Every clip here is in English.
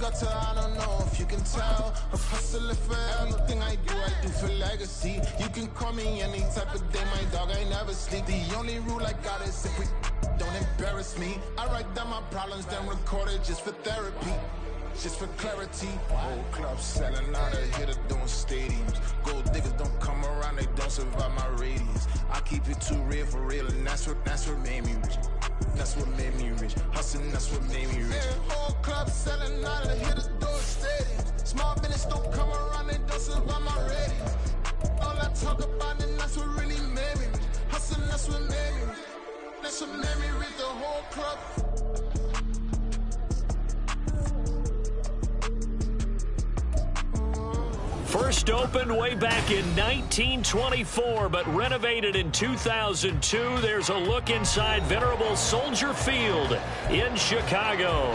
gutter, I don't know if you can tell. I'm hustling for everything I do for legacy. You can call me any type of day, my dog, I never sleep. The only rule I got is if we don't embarrass me. I write down my problems, then record it just for therapy. Just for clarity, whole club selling out of here to doing stadiums. Gold diggers don't come around, they don't survive my radius. I keep it too real for real, and that's what made me rich. That's what made me rich. Hustling, that's what made me rich. Yeah, whole club selling out of here to doing stadiums. Small business don't come around, they don't survive my radius. All I talk about, and that's what really made me rich. Hustling, that's what made me rich. That's what made me rich, the whole club. First opened way back in 1924, but renovated in 2002. There's a look inside venerable Soldier Field in Chicago.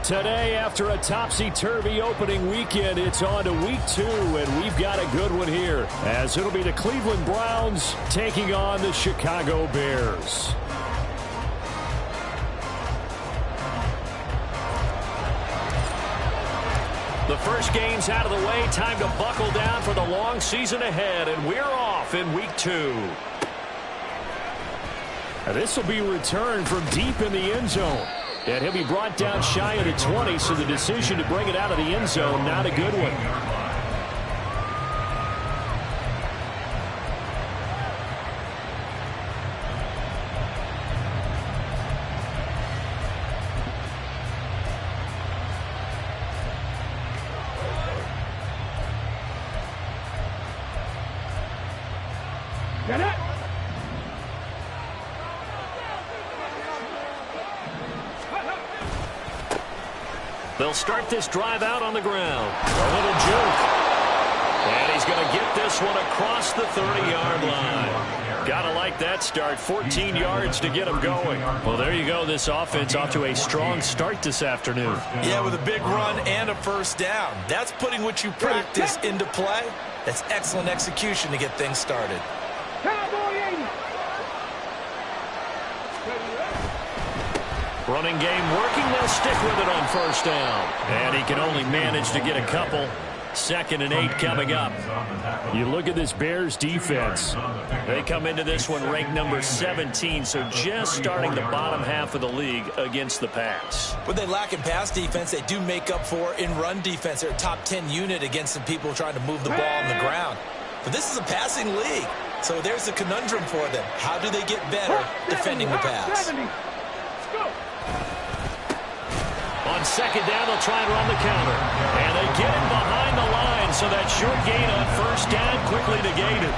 Today, after a topsy-turvy opening weekend, it's on to week 2, and we've got a good one here, as it'll be the Cleveland Browns taking on the Chicago Bears. The first game's out of the way. Time to buckle down for the long season ahead, and we're off in week 2. Now this will be a return from deep in the end zone. And he'll be brought down shy of the 20, so the decision to bring it out of the end zone, not a good one. They'll start this drive out on the ground. A little juke. And he's going to get this one across the 30-yard line. Gotta like that start. 14 yards to get him going. Well, there you go. This offense off to a strong start this afternoon. Yeah, with a big run and a first down. That's putting what you practice into play. That's excellent execution to get things started. Running game working. They'll stick with it on first down. And he can only manage to get a couple. 2nd and 8 coming up. You look at this Bears defense. They come into this one ranked number 17, so just starting the bottom half of the league against the pass. When they lack in pass defense, they do make up for in run defense. They're a top 10 unit against some people trying to move the ball on the ground. But this is a passing league, so there's a conundrum for them. How do they get better defending the pass? On second down, they'll try and run the counter. And they get him behind the line, so that short gain on first down quickly negated.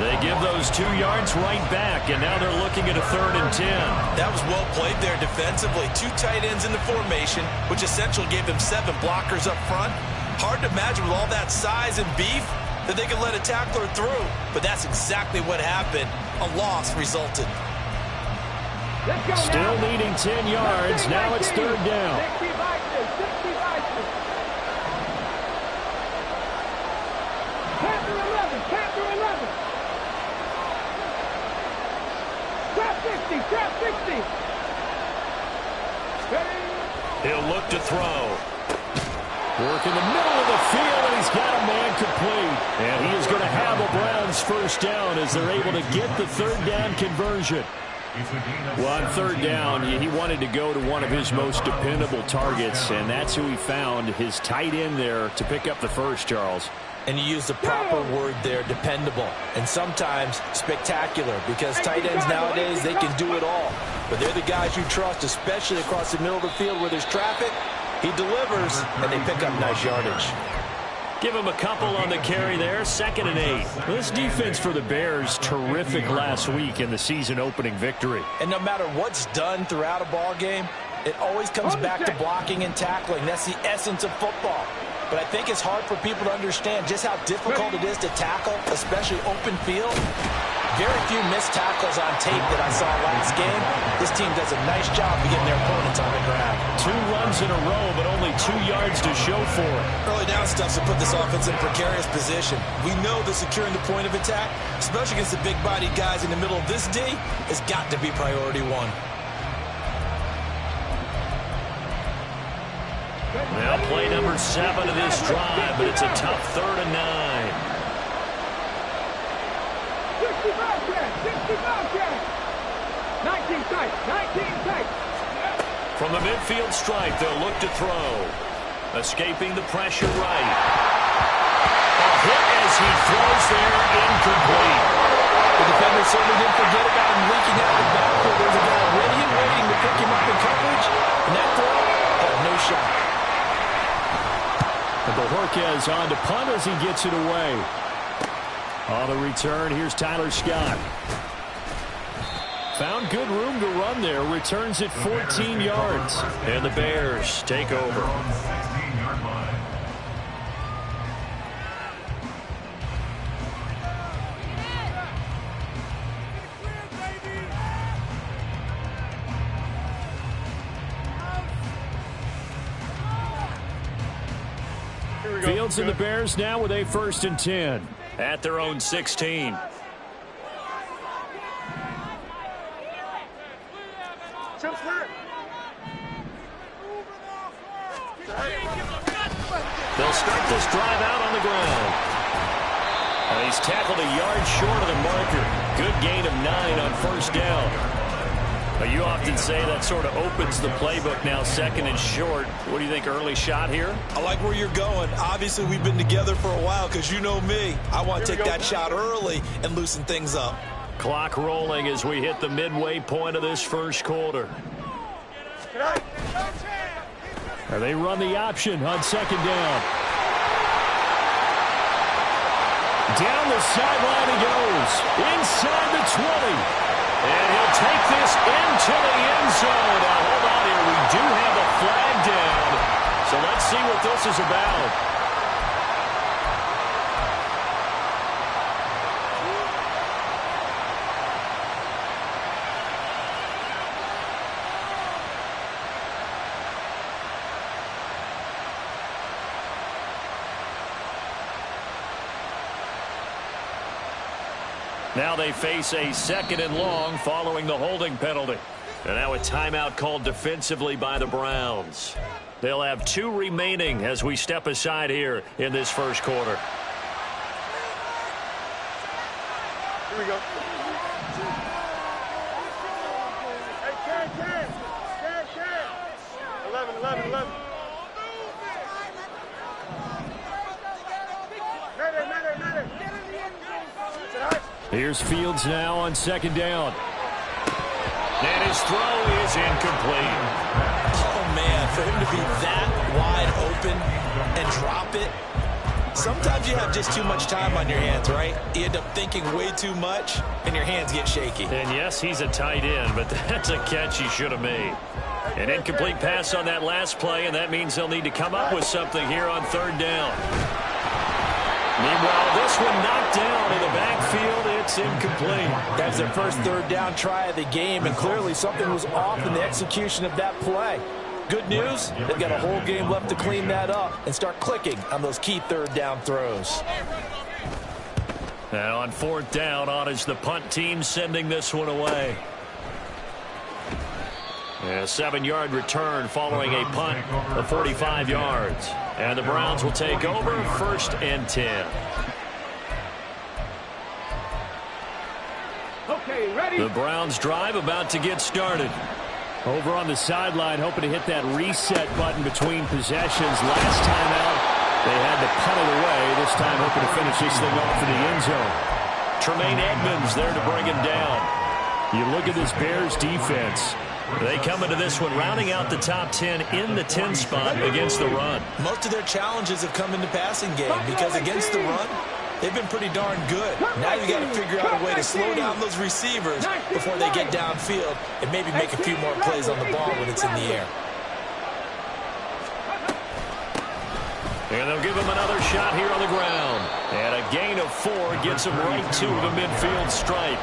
They give those 2 yards right back, and now they're looking at a 3rd and 10. That was well played there defensively. 2 tight ends in the formation, which essentially gave them 7 blockers up front. Hard to imagine with all that size and beef that they could let a tackler through. But that's exactly what happened. A loss resulted. Still needing 10 yards. Now it's 3rd down. He'll look to throw. Work in the middle of the field, and he's got a man complete. And he is going to have a Browns first down as they're able to get the 3rd down conversion. Well, on 3rd down, he wanted to go to one of his most dependable targets, and that's who he found, his tight end there, to pick up the first, Charles. And you use the proper word there, dependable, and sometimes spectacular, because tight ends nowadays, they can do it all. But they're the guys you trust, especially across the middle of the field where there's traffic. He delivers, and they pick up nice yardage. Give him a couple on the carry there. 2nd and 8. This defense for the Bears, terrific last week in the season-opening victory. And no matter what's done throughout a ball game, it always comes back to blocking and tackling. That's the essence of football. But I think it's hard for people to understand just how difficult it is to tackle, especially open field. Very few missed tackles on tape that I saw last game. This team does a nice job of getting their opponents on the ground. 2 runs in a row, but only 2 yards to show for it. Early down stuff to put this offense in precarious position. We know that securing the point of attack, especially against the big-bodied guys in the middle of this D, has got to be priority 1. They'll play number 7 of this drive, but it's a tough 3rd and 9. 19 tight, 19 tight. From the midfield stripe, they'll look to throw. Escaping the pressure right. A hit as he throws there, incomplete. The defender certainly didn't forget about him leaking out the backfield. There's a guy ready and waiting to pick him up in coverage. And that throw had no shot. And Bojorquez on to punt as he gets it away. On the return, here's Tyler Scott. Found good room to run there. Returns at 14 yards. And the Bears take over. Fields and the Bears now with a 1st and 10 at their own 16. They'll start this drive out on the ground. And he's tackled a yard short of the marker. Good gain of 9 on 1st down. But you often say that sort of opens the playbook now, 2nd and short. What do you think, early shot here? I like where you're going. Obviously, we've been together for a while because you know me. I want to take that shot early and loosen things up. Clock rolling as we hit the midway point of this 1st quarter. And they run the option on 2nd down. Down the sideline he goes. Inside the 20. And he'll take this into the end zone. Now, hold on here. We do have a flag down. So let's see what this is about. Now they face a 2nd and long following the holding penalty. And now a timeout called defensively by the Browns. They'll have 2 remaining as we step aside here in this 1st quarter. Here we go. Hey, 10. 11. Here's Fields now on 2nd down. And his throw is incomplete. Oh, man, for him to be that wide open and drop it. Sometimes you have just too much time on your hands, right? You end up thinking way too much, and your hands get shaky. And yes, he's a tight end, but that's a catch he should have made. An incomplete pass on that last play, and that means they'll need to come up with something here on 3rd down. Meanwhile, this one knocked down in the backfield. It's incomplete. That was their first 3rd down try of the game, and clearly something was off in the execution of that play. Good news, they've got a whole game left to clean that up and start clicking on those key 3rd down throws. Now on 4th down, on is the punt team sending this one away. A 7-yard return following a punt of 45 yards. And the Browns will take over 1st and 10. Okay, ready? The Browns drive about to get started. Over on the sideline, hoping to hit that reset button between possessions. Last time out, they had to punt it away. This time hoping to finish this thing off in the end zone. Tremaine Edmonds there to bring him down. You look at this Bears defense. They come into this one rounding out the top 10 in the 10 spot against the run. Most of their challenges have come in the passing game because against the run, they've been pretty darn good. Now you got to figure out a way to slow down those receivers before they get downfield and maybe make a few more plays on the ball when it's in the air. And they'll give him another shot here on the ground. And a gain of 4 gets him right to the midfield stripe.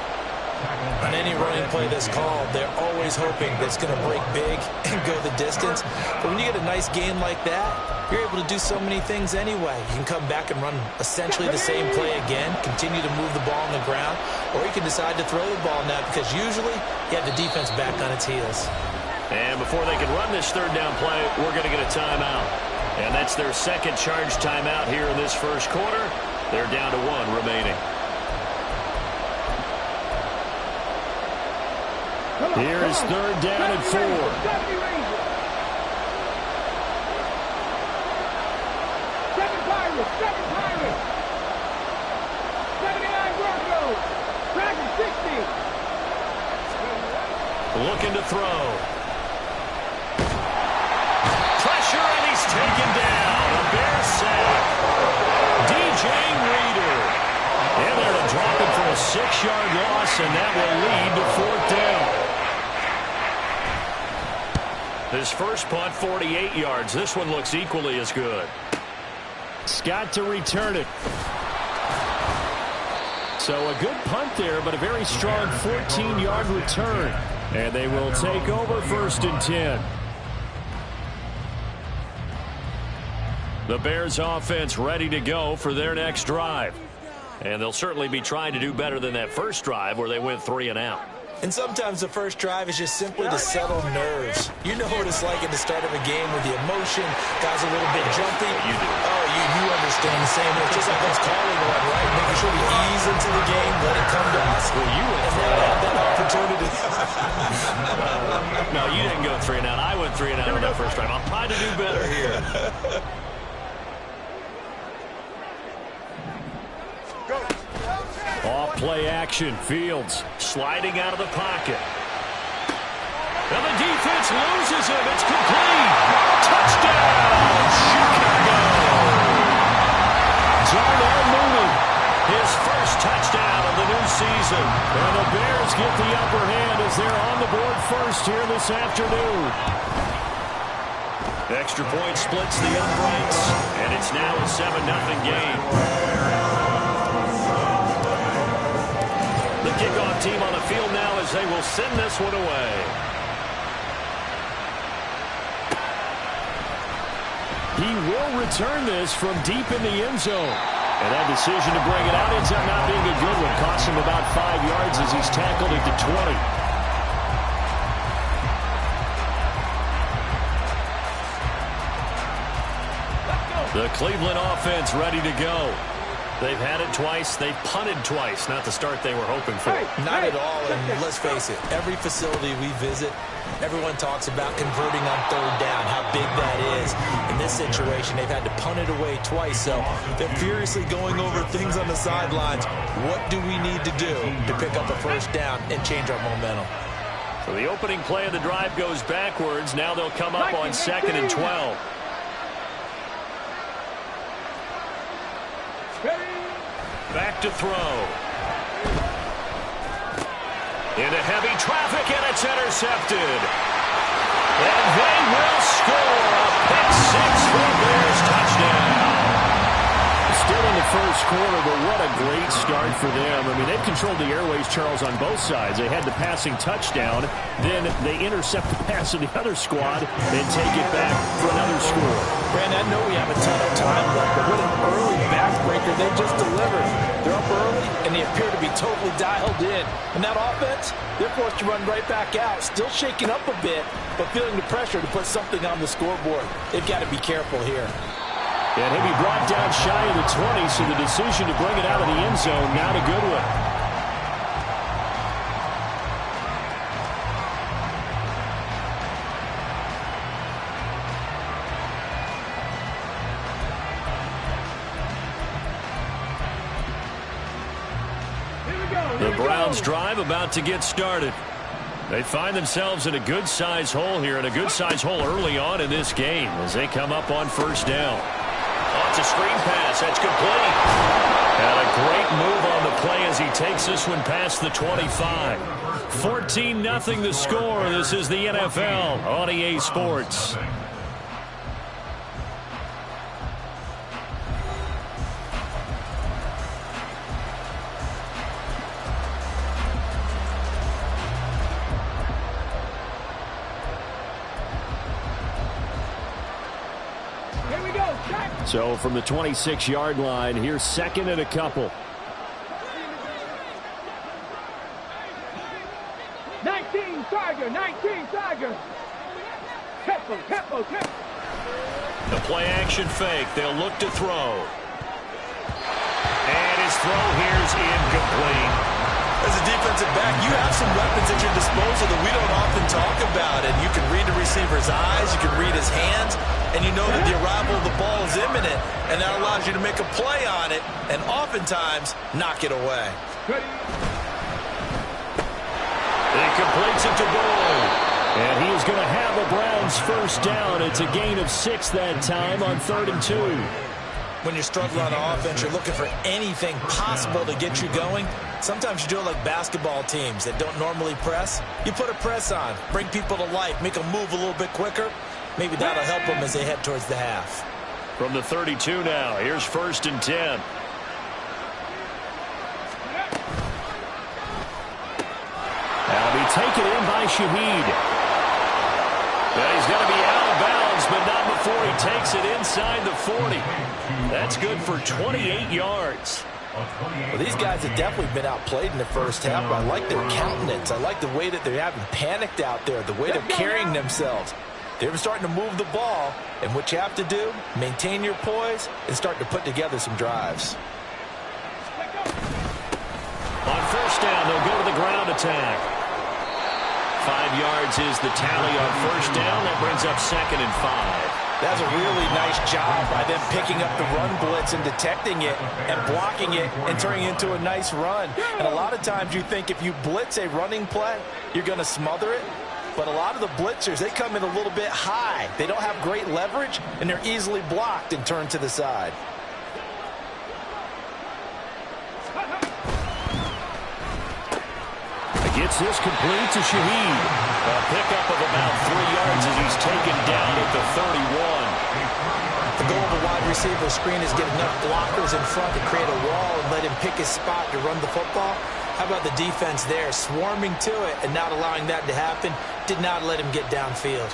On any running play that's called, they're always hoping that it's going to break big and go the distance. But when you get a nice gain like that, you're able to do so many things anyway. You can come back and run essentially the same play again, continue to move the ball on the ground, or you can decide to throw the ball now because usually you have the defense back on its heels. And before they can run this 3rd down play, we're going to get a timeout. And that's their second charge timeout here in this first quarter. They're down to 1 remaining. Here is 3rd down and 4. 79 Broncos. Dragon 60. Looking to throw. Pressure, and he's taken down. A Bears sack. DJ Reader. And they're to drop it for a 6-yard loss, and that will lead to 4th down. His first punt, 48 yards. This one looks equally as good. Scott to return it. So a good punt there, but a very strong 14-yard return. And they will take over 1st and 10. The Bears offense ready to go for their next drive. And they'll certainly be trying to do better than that first drive where they went 3 and out. And sometimes the first drive is just simply to settle nerves. You know what it's like at the start of a game with the emotion. Guys a little bit jumpy. You do. Oh, you understand the same. It's just like us calling one, right? Making sure we ease into the game, let it come to us. Well, you went and then have that opportunity. No, you didn't go 3 and out. I went 3 and out on that first drive. I'm trying to do better here. Off play action. Fields sliding out of the pocket. And the defense loses him. It's complete. Touchdown, Chicago. Darnell Mooney, his first touchdown of the new season. And the Bears get the upper hand as they're on the board first here this afternoon. Extra point splits the uprights, and it's now a 7-0 game. The kickoff team on the field now as they will send this one away. He will return this from deep in the end zone. And that decision to bring it out ends up not being a good one. Costs him about 5 yards as he's tackled at the 20. The Cleveland offense ready to go. They've had it twice. They've punted twice. Not the start they were hoping for. Not at all. And let's face it, every facility we visit, everyone talks about converting on 3rd down, how big that is. In this situation, they've had to punt it away twice. So they're furiously going over things on the sidelines. What do we need to do to pick up a 1st down and change our momentum? So the opening play of the drive goes backwards. Now they'll come up on 2nd and 12. Back to throw. Into heavy traffic, and it's intercepted. And they will score a pick 6 for Bears touchdown. Still in the first quarter, but what a great start for them. I mean, they've controlled the airways, Charles, on both sides. They had the passing touchdown. Then they intercept the pass of the other squad and take it back for another score. Brandon, I know we have a ton of time left, but what an early backbreaker they just delivered. They're up early, and they appear to be totally dialed in. And that offense, they're forced to run right back out, still shaking up a bit, but feeling the pressure to put something on the scoreboard. They've got to be careful here. And he'll be brought down shy of the 20, so the decision to bring it out of the end zone, not a good one. The Browns drive about to get started. They find themselves in a good-sized hole here, and a good-sized hole early on in this game as they come up on 1st down. Oh, it's a screen pass. That's complete. And a great move on the play as he takes this one past the 25. 14-0 the score. This is the NFL on EA Sports. So from the 26-yard line, here's 2nd and a couple. 19 Tiger, 19 Tiger. Tempo. The play action fake. They'll look to throw. And his throw here's incomplete. As a defensive back, you have some weapons at your disposal that we don't often talk about. And you can read the receiver's eyes, you can read his hands, and you know that the arrival of the ball is imminent, and that allows you to make a play on it and oftentimes knock it away. He completes it to Boyd. And he is going to have the Browns first down. It's a gain of 6 that time on 3rd and 2. When you're struggling on offense, you're looking for anything possible to get you going. Sometimes you do it like basketball teams that don't normally press. You put a press on, bring people to life, make them move a little bit quicker. Maybe that'll help them as they head towards the half. From the 32 now, here's 1st and 10. That'll be taken in by Shaheed. Yeah, he's going to be out of bounds, but not before he takes it inside the 40. That's good for 28 yards. Well, these guys have definitely been outplayed in the first half, but I like their countenance. I like the way that they haven't panicked out there, the way they're carrying themselves. They're starting to move the ball, and what you have to do, maintain your poise and start to put together some drives. On 1st down, they'll go to the ground attack. 5 yards is the tally on 1st down. That brings up 2nd and 5. That's a really nice job by them picking up the run blitz and detecting it and blocking it and turning it into a nice run. And a lot of times you think if you blitz a running play, you're going to smother it. But a lot of the blitzers, they come in a little bit high. They don't have great leverage, and they're easily blocked and turned to the side. Gets this complete to Shaheed. A pickup of about 3 yards as he's taken down at the 31. The goal of a wide receiver screen is get enough blockers in front to create a wall and let him pick his spot to run the football. How about the defense there, swarming to it and not allowing that to happen? Did not let him get downfield.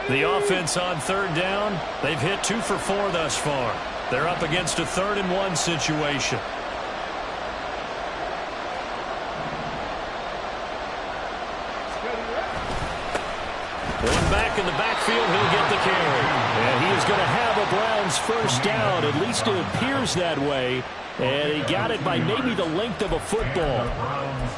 The offense on 3rd down, they've hit 2 for 4 thus far. They're up against a 3rd and 1 situation. One back in the backfield, he'll get the carry. And he is going to have a Browns first down. At least it appears that way. And he got it by maybe the length of a football.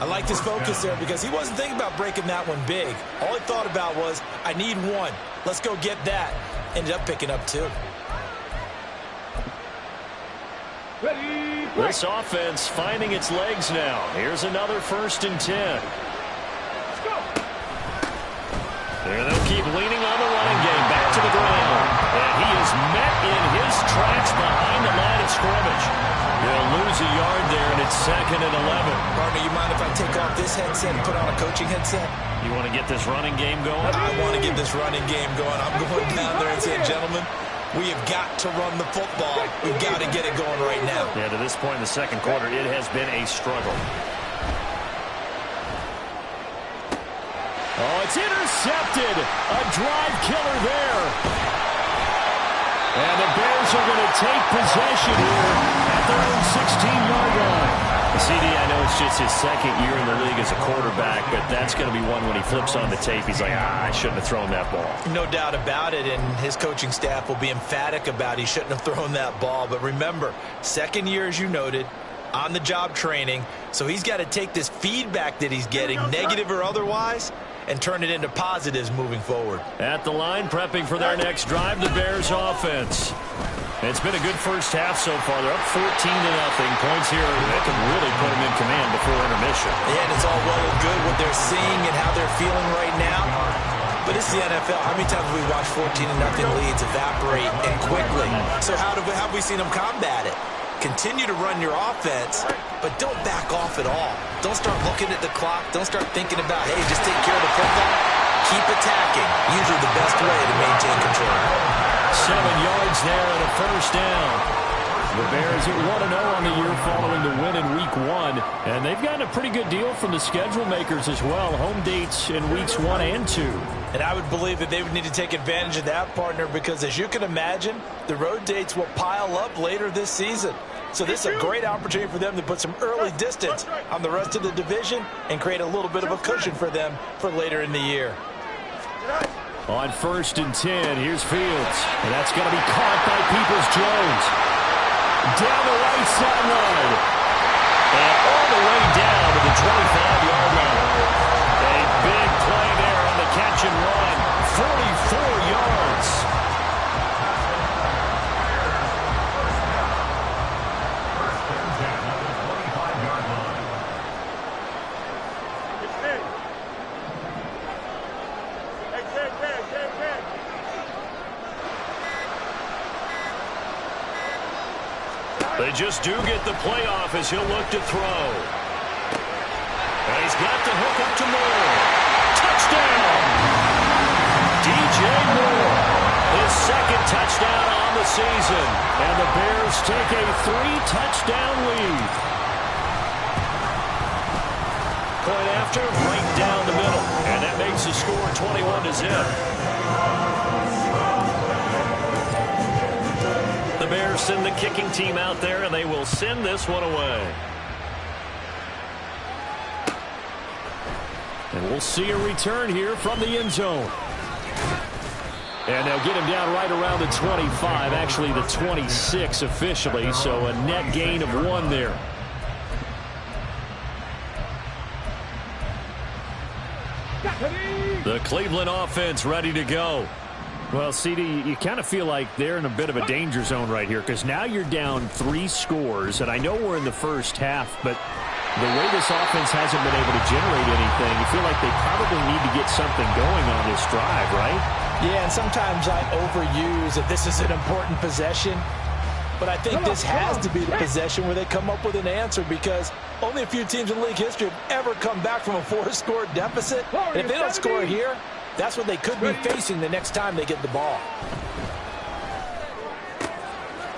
I liked his focus there because he wasn't thinking about breaking that one big. All he thought about was, I need one. Let's go get that. Ended up picking up 2. This offense finding its legs now. Here's another 1st and 10. There they'll keep leaning on the running game. Back to the ground. And he is met in his tracks behind the line of scrimmage. They'll lose a yard there, and it's 2nd and 11. Partner, you mind if I take off this headset and put on a coaching headset? You want to get this running game going? I want to get this running game going. I'm going down there and saying, gentlemen, we have got to run the football. We've got to get it going right now. Yeah, to this point in the 2nd quarter, it has been a struggle. Oh, it's intercepted. A drive killer there. And the Bears are going to take possession here at their own 16-yard line. CD, I know it's just his 2nd year in the league as a quarterback, but that's going to be one when he flips on the tape. He's like, I shouldn't have thrown that ball. No doubt about it, and his coaching staff will be emphatic about he shouldn't have thrown that ball. But remember, 2nd year, as you noted, on-the-job training, so he's got to take this feedback that he's getting, negative or otherwise, and turn it into positives moving forward. At the line, prepping for their next drive, the Bears offense. It's been a good first half so far. They're up 14-0. Points here that can really put them in command before intermission. Yeah, and it's all well and good what they're seeing and how they're feeling right now. But it's the NFL. How many times have we watched 14-0 leads evaporate and quickly? So how have we seen them combat it? Continue to run your offense, but don't back off at all. Don't start looking at the clock. Don't start thinking about, hey, just take care of the football. Keep attacking. Usually the best way to maintain control. 7 yards there and a first down. The Bears at 1-0 on the year following the win in Week 1. And they've gotten a pretty good deal from the schedule makers as well. Home dates in Weeks 1 and 2. And I would believe that they would need to take advantage of that, partner, because as you can imagine, the road dates will pile up later this season. So this is a great opportunity for them to put some early distance on the rest of the division and create a little bit of a cushion for them for later in the year. On 1st and 10, here's Fields. And that's going to be caught by Peoples-Jones. Down the right sideline. And all the way down to the 25-yard line. A big play there on the catch and run. 44 yards. They just do get the playoff as he'll look to throw. And he's got the hook up to Moore. Touchdown! DJ Moore, his second touchdown on the season. And the Bears take a 3-touchdown lead. Point after, right down the middle. And that makes the score 21-0. The Bears send the kicking team out there, and they will send this one away. And we'll see a return here from the end zone. And they'll get him down right around the 25, actually the 26 officially, so a net gain of 1 there. The Cleveland offense ready to go. Well, CD, you kind of feel like they're in a bit of a danger zone right here because now you're down 3 scores, and I know we're in the first half, but the way this offense hasn't been able to generate anything, you feel like they probably need to get something going on this drive, right? Yeah, and sometimes I overuse that this is an important possession, but I think this has to be the possession where they come up with an answer because only a few teams in league history have ever come back from a 4-score deficit, and if they don't score here, that's what they could be facing the next time they get the ball.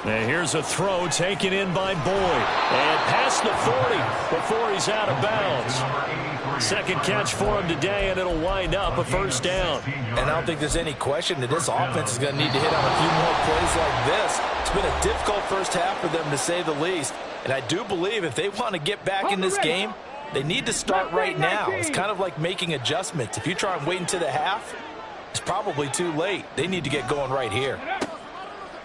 And here's a throw taken in by Boyd. And past the 40 before he's out of bounds. Second catch for him today, and it'll wind up a first down. And I don't think there's any question that this offense is going to need to hit on a few more plays like this. It's been a difficult first half for them, to say the least. And I do believe if they want to get back in this game, they need to start right now. It's kind of like making adjustments. If you try and wait until the half, it's probably too late. They need to get going right here.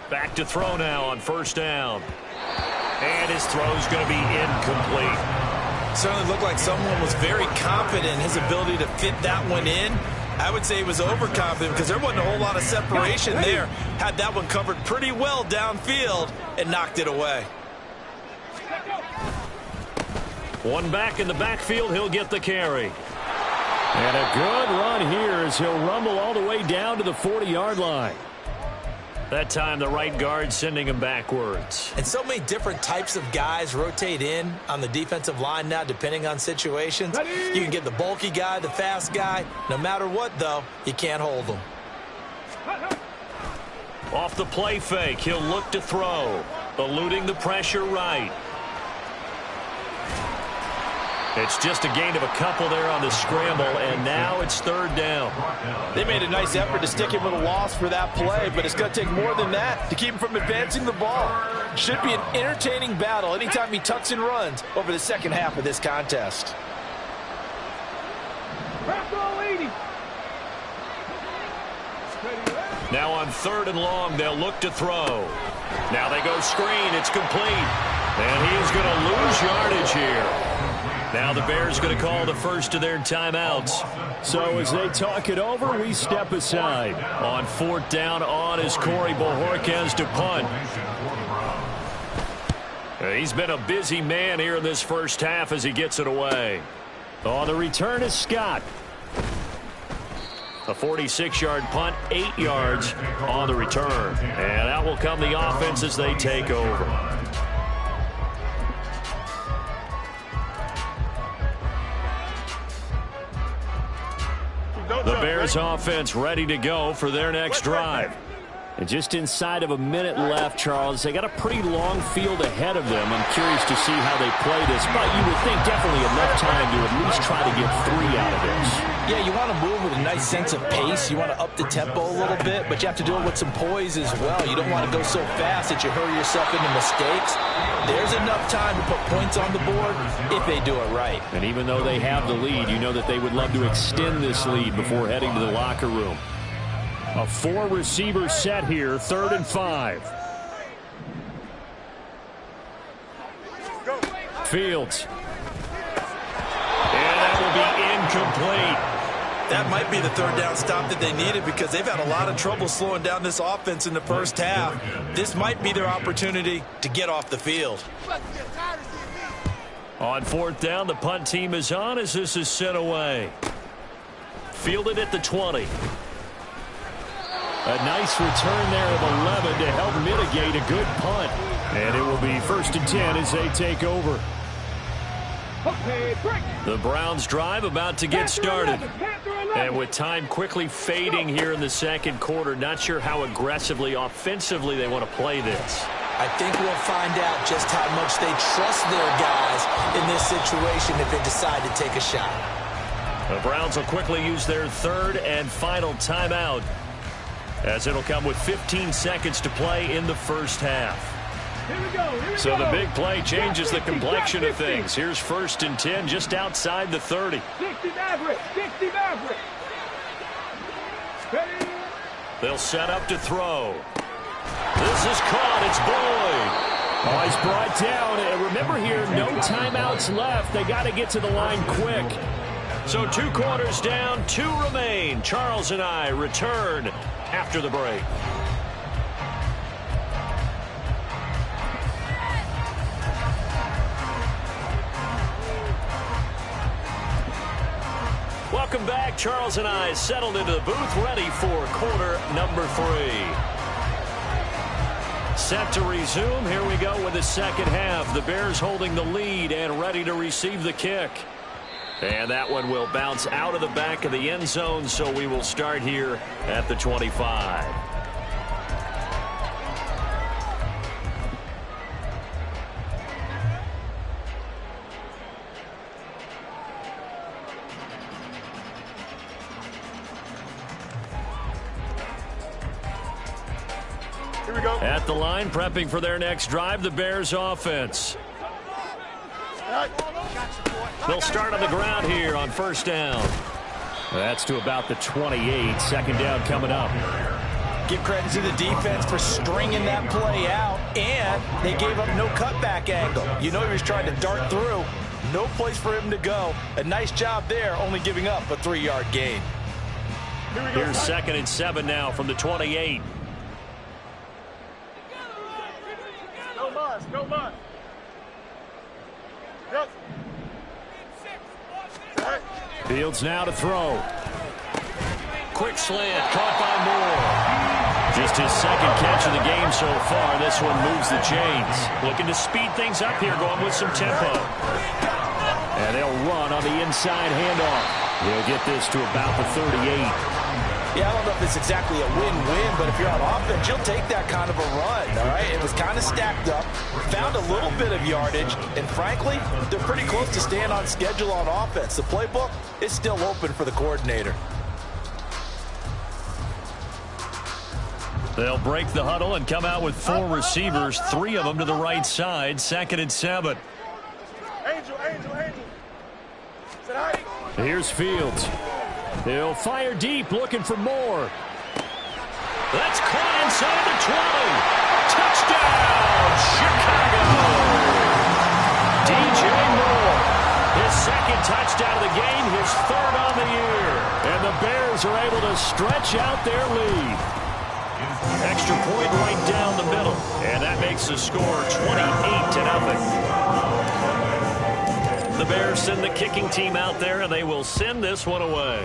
Back to throw now on first down. And his throw's going to be incomplete. Certainly looked like someone was very confident in his ability to fit that one in. I would say he was overconfident because there wasn't a whole lot of separation there. Had that one covered pretty well downfield and knocked it away. One back in the backfield, he'll get the carry. And a good run here as he'll rumble all the way down to the 40-yard line. That time the right guard sending him backwards. And so many different types of guys rotate in on the defensive line now depending on situations. You can get the bulky guy, the fast guy. No matter what, though, you can't hold them. Off the play fake, he'll look to throw. Eluding the pressure right. It's just a gain of a couple there on the scramble, and now it's third down. They made a nice effort to stick him with a loss for that play, but it's going to take more than that to keep him from advancing the ball. Should be an entertaining battle anytime he tucks and runs over the second half of this contest. Now on 3rd and long, they'll look to throw. Now they go screen. It's complete. And he is going to lose yardage here. Now the Bears going to call the first of their timeouts. So as they talk it over, we step aside. On 4th down on is Corey Bojorquez to punt. He's been a busy man here in this first half as he gets it away. On the return is Scott. A 46-yard punt, 8 yards on the return. And out will come the offense as they take over. The Bears offense ready to go for their next drive. And just inside of a minute left, Charles. They got a pretty long field ahead of them. I'm curious to see how they play this, but you would think definitely enough time to at least try to get 3 out of this. Yeah, you want to move with a nice sense of pace. You want to up the tempo a little bit, but you have to do it with some poise as well. You don't want to go so fast that you hurry yourself into mistakes. There's enough time to put points on the board if they do it right. And even though they have the lead, you know that they would love to extend this lead before heading to the locker room. A 4-receiver set here, 3rd and 5. Fields. And that will be incomplete. That might be the 3rd down stop that they needed because they've had a lot of trouble slowing down this offense in the first half. This might be their opportunity to get off the field. On 4th down, the punt team is on as this is sent away. Fielded at the 20. A nice return there of 11 to help mitigate a good punt. And it will be 1st and 10 as they take over. The Browns drive about to get started. And with time quickly fading here in the second quarter, not sure how aggressively, offensively they want to play this. I think we'll find out just how much they trust their guys in this situation if they decide to take a shot. The Browns will quickly use their 3rd and final timeout, as it'll come with 15 seconds to play in the first half. Here we go. So the big play changes the complexion of things. Here's 1st and 10 just outside the 30. 60 Maverick. 60 Maverick. They'll set up to throw. This is caught. It's Boyd. Oh, he's brought down. And remember here, no timeouts left. They got to get to the line quick. So 2 quarters down, 2 remain. Charles and I return after the break. Welcome back. Charles and I settled into the booth, ready for quarter number 3. Set to resume. Here we go with the second half. The Bears holding the lead and ready to receive the kick. And that one will bounce out of the back of the end zone, so we will start here at the 25. Here we go. At the line, prepping for their next drive, the Bears offense. They'll start on the ground here on 1st down. That's to about the 28. 2nd down coming up. Give credit to the defense for stringing that play out, and they gave up no cutback angle. You know he was trying to dart through. No place for him to go. A nice job there, only giving up a 3-yard gain. Here's 2nd and 7 now from the 28. Go, Mud. Yep. Fields now to throw. Quick slant, caught by Moore. Just his 2nd catch of the game so far. This one moves the chains. Looking to speed things up here, going with some tempo. And they'll run on the inside handoff. They'll get this to about the 38. Yeah, I don't know if it's exactly a win-win, but if you're on offense, you'll take that kind of a run, all right? It was kind of stacked up, found a little bit of yardage, and frankly, they're pretty close to staying on schedule on offense. The playbook is still open for the coordinator. They'll break the huddle and come out with 4 receivers, 3 of them to the right side, 2nd and 7. Angel. Here's Fields. He'll fire deep, looking for more. That's caught inside the 20. Touchdown, Chicago! DJ Moore, his 2nd touchdown of the game, his 3rd on the year. And the Bears are able to stretch out their lead. Extra point right down the middle. And that makes the score 28-0. The Bears send the kicking team out there, and they will send this one away.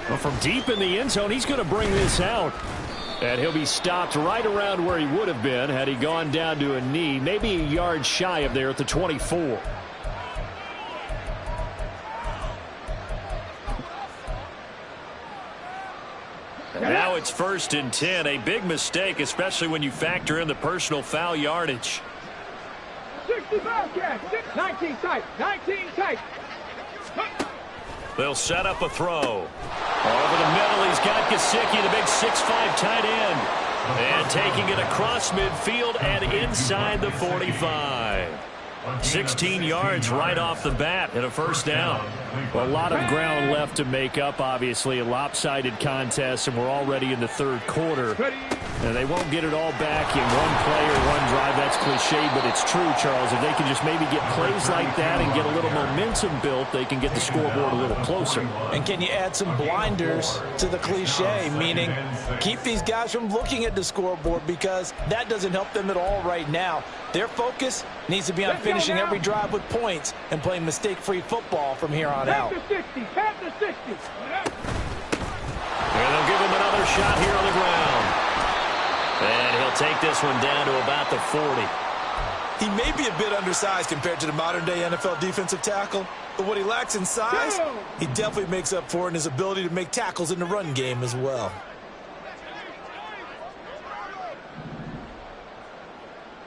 Well, from deep in the end zone, he's going to bring this out. And he'll be stopped right around where he would have been had he gone down to a knee, maybe a yard shy of there at the 24. it's 1st and 10. A big mistake, especially when you factor in the personal foul yardage. 60 Bearcats. 19 tight. 19 tight. They'll set up a throw. Over the middle, he's got Gesicki, the big 6'5" tight end. And taking it across midfield and inside the 45. 16 yards right off the bat and a 1st down. Well, a lot of ground left to make up, obviously. A lopsided contest, and we're already in the 3rd quarter. And they won't get it all back in one play or one drive. That's cliche, but it's true, Charles. If they can just maybe get plays like that and get a little momentum built, they can get the scoreboard a little closer. And can you add some blinders to the cliche, meaning keep these guys from looking at the scoreboard, because that doesn't help them at all right now. Their focus needs to be on finishing every drive with points and playing mistake-free football from here on out. Tap the 60. And they'll give him another shot here on the ground. And he'll take this one down to about the 40. He may be a bit undersized compared to the modern-day NFL defensive tackle, but what he lacks in size, he definitely makes up for in his ability to make tackles in the run game as well.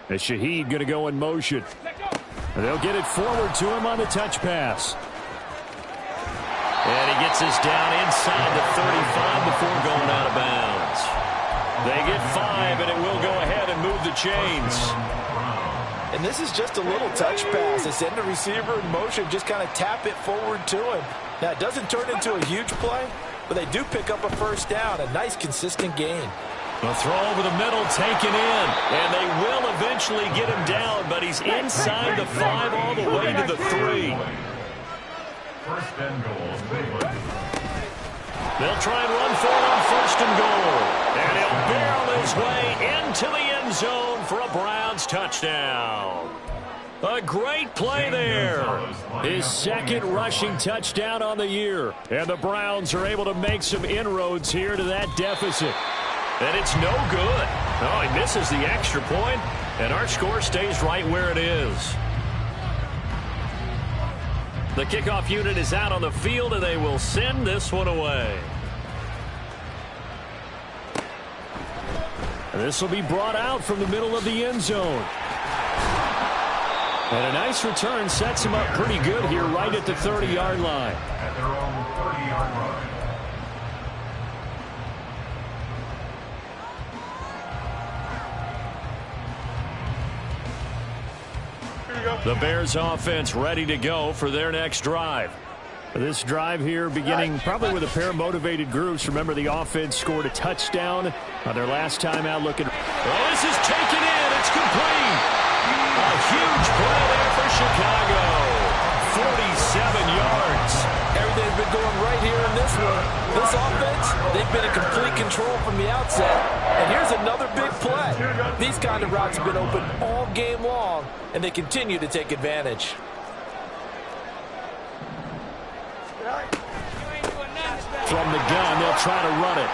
And Shaheed going to go in motion. And they'll get it forward to him on the touch pass. And he gets this down inside the 35 before going out of bounds. They get 5, and it will go ahead and move the chains. And this is just a little touch pass. They send the receiver in motion, just kind of tap it forward to him. Now, it doesn't turn into a huge play, but they do pick up a 1st down, a nice, consistent gain. A throw over the middle, taken in, and they will eventually get him down, but he's inside the 5 all the way to the 3. They'll try and run for it on 1st and goal. And he'll barrel his way into the end zone for a Browns touchdown. A great play there. His 2nd rushing touchdown on the year. And the Browns are able to make some inroads here to that deficit. And it's no good. Oh, he misses the extra point, and our score stays right where it is. The kickoff unit is out on the field, and they will send this one away. This will be brought out from the middle of the end zone. And a nice return sets him up pretty good here right at the 30-yard line. At their own 30-yard line. The Bears offense ready to go for their next drive. This drive here beginning probably with a pair of motivated groups. Remember, the offense scored a touchdown on their last time out looking. Well, this is taken in. It's complete. A huge play there for Chicago. 47 yards. Everything's been going right here in this one. This offense, they've been in complete control from the outset. And here's another big play. These kind of routes have been open all game long, and they continue to take advantage. From the gun, they'll try to run it.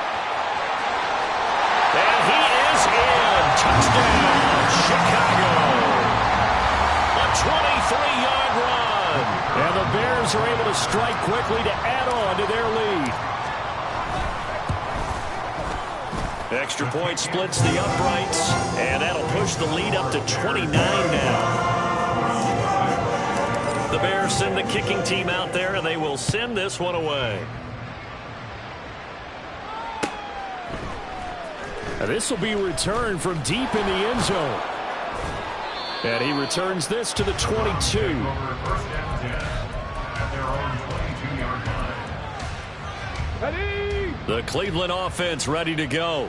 And he is in. Touchdown, Chicago. A 23-yard run. And the Bears are able to strike quickly to add on to their lead. Extra point splits the uprights, and that'll push the lead up to 29 now. The Bears send the kicking team out there, and they will send this one away. And this will be returned from deep in the end zone. And he returns this to the 22. The Cleveland offense ready to go.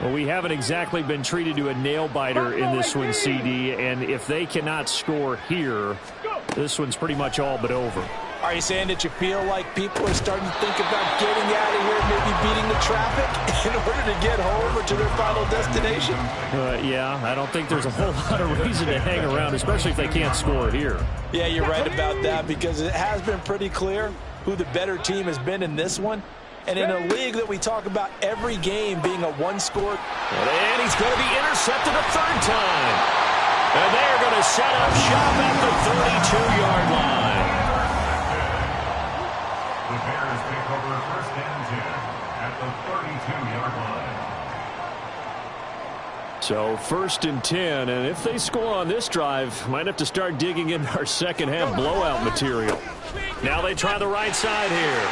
Well, we haven't exactly been treated to a nail-biter in this one, CD, and if they cannot score here, this one's pretty much all but over. Are you saying that you feel like people are starting to think about getting out of here, maybe beating the traffic in order to get home or to their final destination? Yeah, I don't think there's a whole lot of reason to hang around, especially if they can't score here. Yeah, you're right about that, because it has been pretty clear who the better team has been in this one. And in a league that we talk about every game being a one-score. And he's going to be intercepted a third time. And they're going to set up shop at the 32-yard line. The Bears take over 1st and 10 at the 32-yard line. So 1st and 10, and if they score on this drive, might have to start digging in our second half blowout material. Now they try the right side here.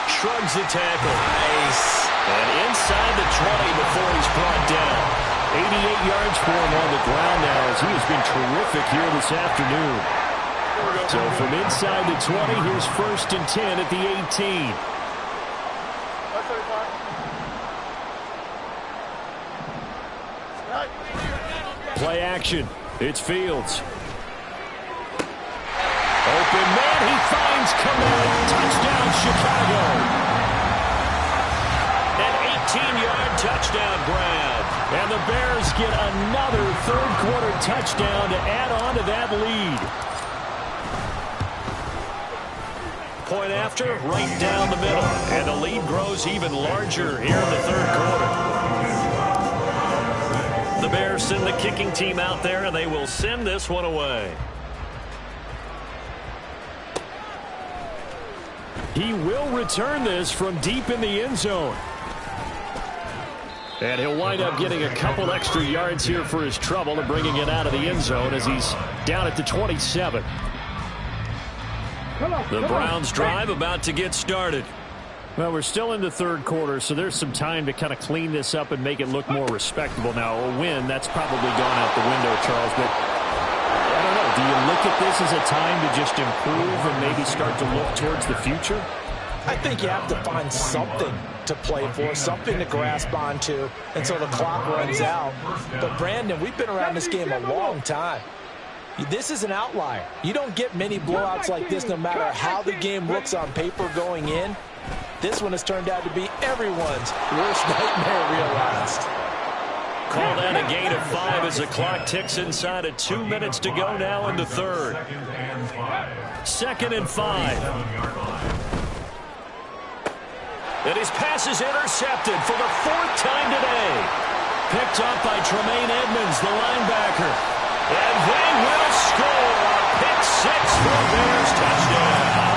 Shrugs the tackle. Nice. And inside the 20 before he's brought down. 88 yards for him on the ground now as he has been terrific here this afternoon. So from inside the 20, here's 1st and 10 at the 18. Play action. It's Fields. Open man. He finds Kmet. Touchdown, Chicago. An 18-yard touchdown grab. And the Bears get another third-quarter touchdown to add on to that lead. Point after, right down the middle. And the lead grows even larger here in the third quarter. The Bears send the kicking team out there, and they will send this one away. He will return this from deep in the end zone. And he'll wind up getting a couple extra yards here for his trouble and bringing it out of the end zone as he's down at the 27. The Browns drive about to get started. Well, we're still in the third quarter, so there's some time to kind of clean this up and make it look more respectable. Now, a win, that's probably gone out the window, Charles, but I don't know. Do you look at this as a time to just improve and maybe start to look towards the future? I think you have to find something to play for, something to grasp onto until the clock runs out. But, Brandon, we've been around this game a long time. This is an outlier. You don't get many blowouts like this no matter how the game looks on paper going in. This one has turned out to be everyone's worst nightmare realized. Call that a gain of 5 as the clock ticks inside of 2 minutes to go now in the third. 2nd and 5. And his pass is intercepted for the 4th time today. Picked up by Tremaine Edmonds, the linebacker. And they will score. Pick 6 for the Bears, touchdown.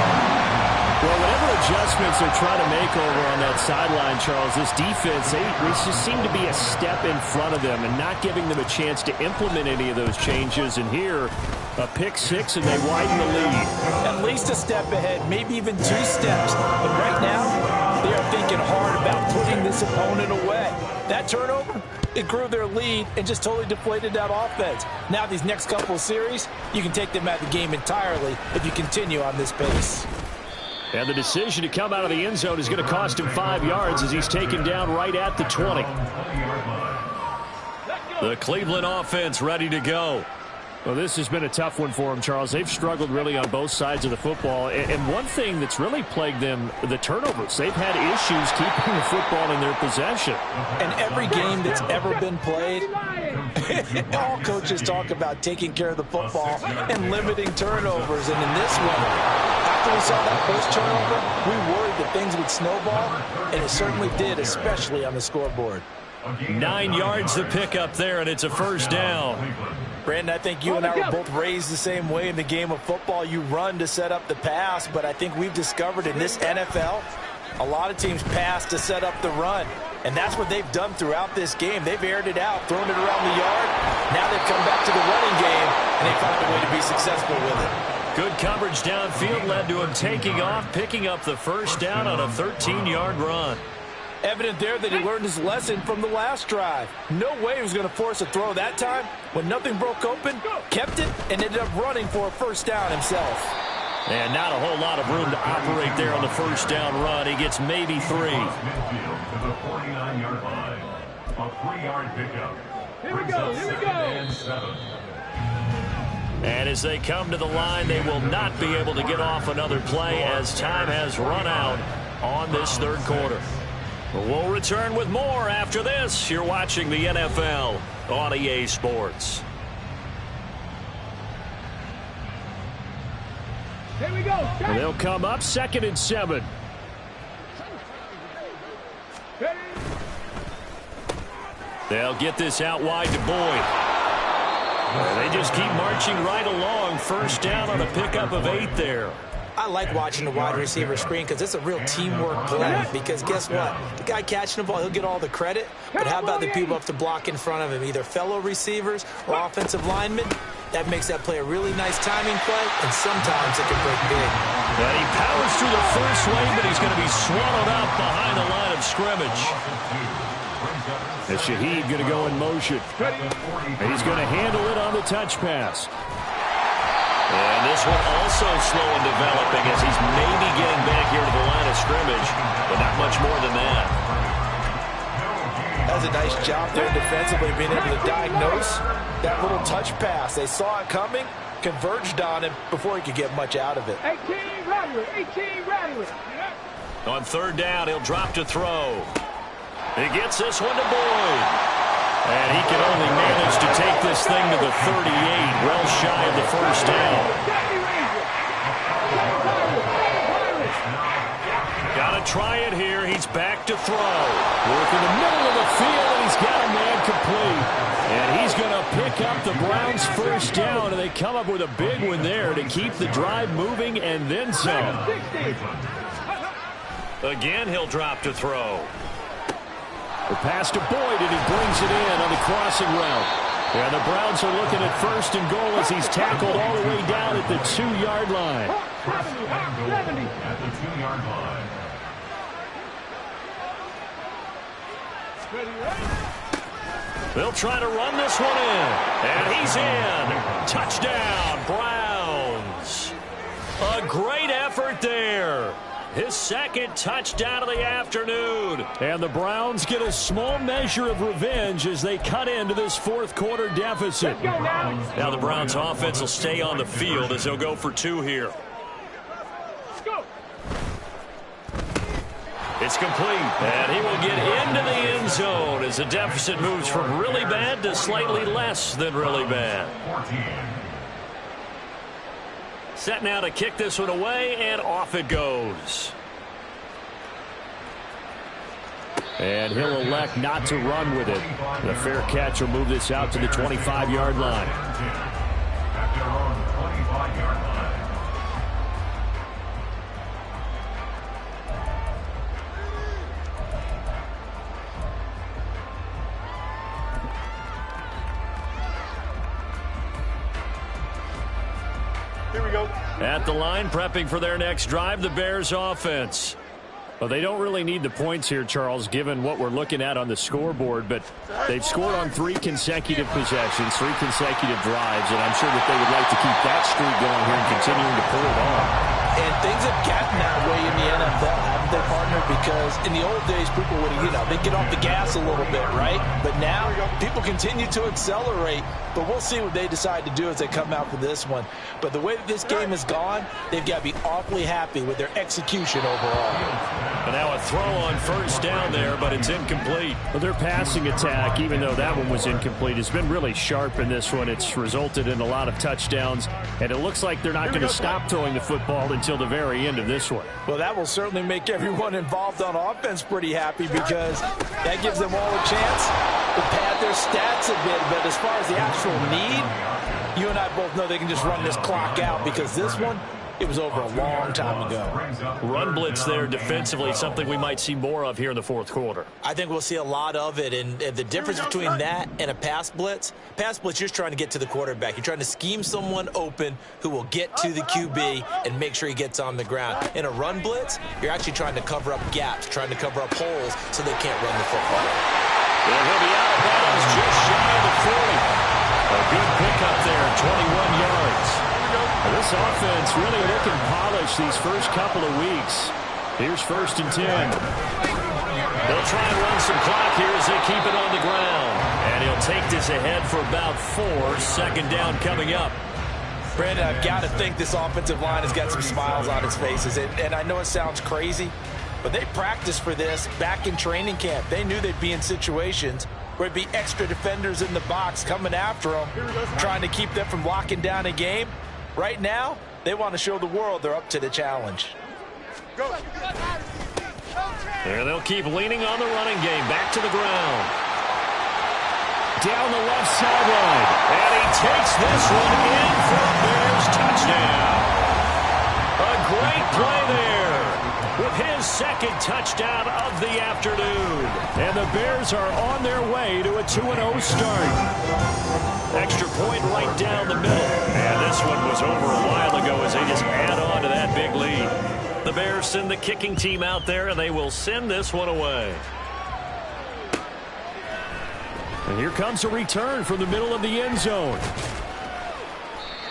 Well, whatever adjustments they're trying to make over on that sideline, Charles, this defense, they just seem to be a step in front of them and not giving them a chance to implement any of those changes. And here, a pick 6, and they widen the lead. At least a step ahead, maybe even 2 steps. But right now, they are thinking hard about putting this opponent away. That turnover, it grew their lead and just totally deflated that offense. Now these next couple of series, you can take them out of the game entirely if you continue on this pace. And the decision to come out of the end zone is going to cost him 5 yards as he's taken down right at the 20. The Cleveland offense ready to go. Well, this has been a tough one for them, Charles. They've struggled really on both sides of the football. And one thing that's really plagued them, the turnovers. They've had issues keeping the football in their possession. And every game that's ever been played, all coaches talk about taking care of the football and limiting turnovers. And in this one, after we saw that first turnover, we worried that things would snowball, and it certainly did, especially on the scoreboard. 9 yards to pick up there, and it's a first down. Brandon, I think you and I were both raised the same way in the game of football. You run to set up the pass, but I think we've discovered in this NFL, a lot of teams pass to set up the run. And that's what they've done throughout this game. They've aired it out, thrown it around the yard. Now they've come back to the running game, and they found a way to be successful with it. Good coverage downfield led to him taking off, picking up the first down on a 13-yard run. Evident there that he learned his lesson from the last drive. No way he was going to force a throw that time. When nothing broke open, kept it, and ended up running for a first down himself. And not a whole lot of room to operate there on the first down run. He gets maybe 3. Midfield to the 49-yard line. A 3-yard pickup. Here we go, here we go. And 7. And as they come to the line, they will not be able to get off another play as time has run out on this third quarter. We'll return with more after this. You're watching the NFL on EA Sports. Here we go. And they'll come up 2nd and 7. Ready? They'll get this out wide to Boyd. They just keep marching right along. First down on a pickup of 8 there. I like watching the wide receiver screen because it's a real teamwork play. Because guess what? The guy catching the ball, he'll get all the credit. But how about the people up to block in front of him, either fellow receivers or offensive linemen? That makes that play a really nice timing play, and sometimes it can break big. And he powers through the first lane, but he's going to be swallowed up behind the line of scrimmage. And Shaheed going to go in motion. And he's going to handle it on the touch pass. And this one also slow in developing as he's maybe getting back here to the line of scrimmage, but not much more than that. That's a nice job there defensively, being able to diagnose that little touch pass. They saw it coming, converged on him before he could get much out of it. 18, run with it. 18, run with it. On third down, he'll drop to throw. He gets this one to Boyd. And he can only manage to take this thing to the 38, well shy of the first down. Got to try it here. He's back to throw. Work in the middle of the field, and he's got a man complete. And he's going to pick up the Browns' first down, and they come up with a big one there to keep the drive moving and then some. Again, he'll drop to throw. The pass to Boyd, and he brings it in on the crossing route. And the Browns are looking at first and goal as he's tackled all the way down at the 2-yard line. At the 2-yard line. They'll try to run this one in. And he's in. Touchdown, Browns. A great effort there. His second touchdown of the afternoon. And the Browns get a small measure of revenge as they cut into this fourth quarter deficit. Now the Browns offense will stay on the field as they'll go for 2 here. It's complete, and he will get into the end zone as the deficit moves from really bad to slightly less than really bad. 14. Set now to kick this one away, and off it goes. And he'll elect not to run with it. The fair catch will move this out to the 25-yard line. At their own 25-yard line. Here we go. At the line, prepping for their next drive, the Bears offense. Well, they don't really need the points here, Charles, given what we're looking at on the scoreboard, but they've scored on 3 consecutive possessions, 3 consecutive drives, and I'm sure that they would like to keep that streak going here and continuing to pull it on. And things have gotten that way in the NFL, haven't they, partner? Because in the old days, people would, they'd get off the gas a little bit, right? But now, people continue to accelerate, but we'll see what they decide to do as they come out for this one. But the way that this game has gone, they've got to be awfully happy with their execution overall. And now a throw on first down there, but it's incomplete. Well, their passing attack, even though that one was incomplete, has been really sharp in this one. It's resulted in a lot of touchdowns, and it looks like they're not going to stop throwing the football until the very end of this one. Well, that will certainly make everyone involved on offense pretty happy because that gives them all a chance to pad their stats a bit. But as far as the actual need, you and I both know they can just run this clock out because this one, it was over a long time ago. Run blitz there defensively, something we might see more of here in the fourth quarter. I think we'll see a lot of it, and the difference between that and a pass blitz, you're just trying to get to the quarterback. You're trying to scheme someone open who will get to the QB and make sure he gets on the ground. In a run blitz, you're actually trying to cover up gaps, trying to cover up holes so they can't run the football. And he'll be out of bounds just shy of the 40. A good pickup there, 21 yards. Well, this offense really looking polished these first couple of weeks. Here's first and 10. They'll try and run some clock here as they keep it on the ground. And he'll take this ahead for about 4. Second down coming up. Brandon, I've got to think this offensive line has got some smiles on its faces. And I know it sounds crazy, but they practiced for this back in training camp. They knew they'd be in situations where it'd be extra defenders in the box coming after them, trying to keep them from locking down a game. Right now, they want to show the world they're up to the challenge. Go. And they'll keep leaning on the running game. Back to the ground. Down the left sideline. And he takes this one in for a Bears touchdown. A great play there with his second touchdown of the afternoon. And the Bears are on their way to a 2-0 start. Extra point right down the middle. And this one was over a while ago as they just add on to that big lead. The Bears send the kicking team out there, and they will send this one away. And here comes a return from the middle of the end zone.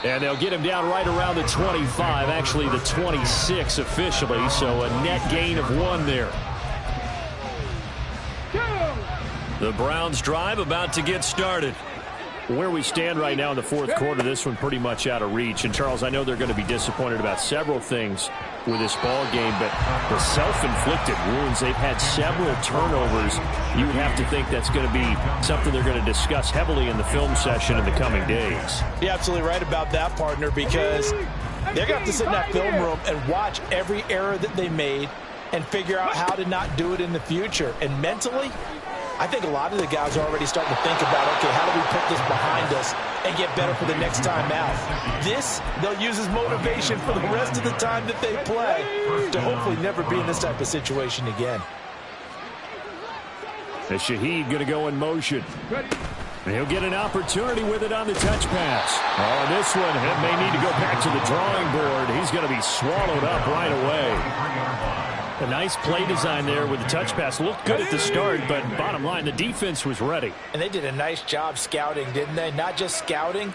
And they'll get him down right around the 25, actually the 26 officially, so a net gain of 1 there. The Browns drive about to get started. Where we stand right now in the fourth quarter, this one pretty much out of reach. And, Charles, I know they're going to be disappointed about several things with this ball game, but the self-inflicted wounds, they've had several turnovers. You would have to think that's going to be something they're going to discuss heavily in the film session in the coming days. You're absolutely right about that, partner, because they're going to have to sit in that film room and watch every error that they made and figure out how to not do it in the future. And mentally, I think a lot of the guys are already starting to think about, okay, how do we put this behind us and get better for the next time out? This, they'll use as motivation for the rest of the time that they play to hopefully never be in this type of situation again. And Shaheed going to go in motion. And he'll get an opportunity with it on the touch pass. Oh, this one, it may need to go back to the drawing board. He's going to be swallowed up right away. A nice play design there with the touch pass. Looked good at the start, but bottom line, the defense was ready. And they did a nice job scouting, didn't they? Not just scouting,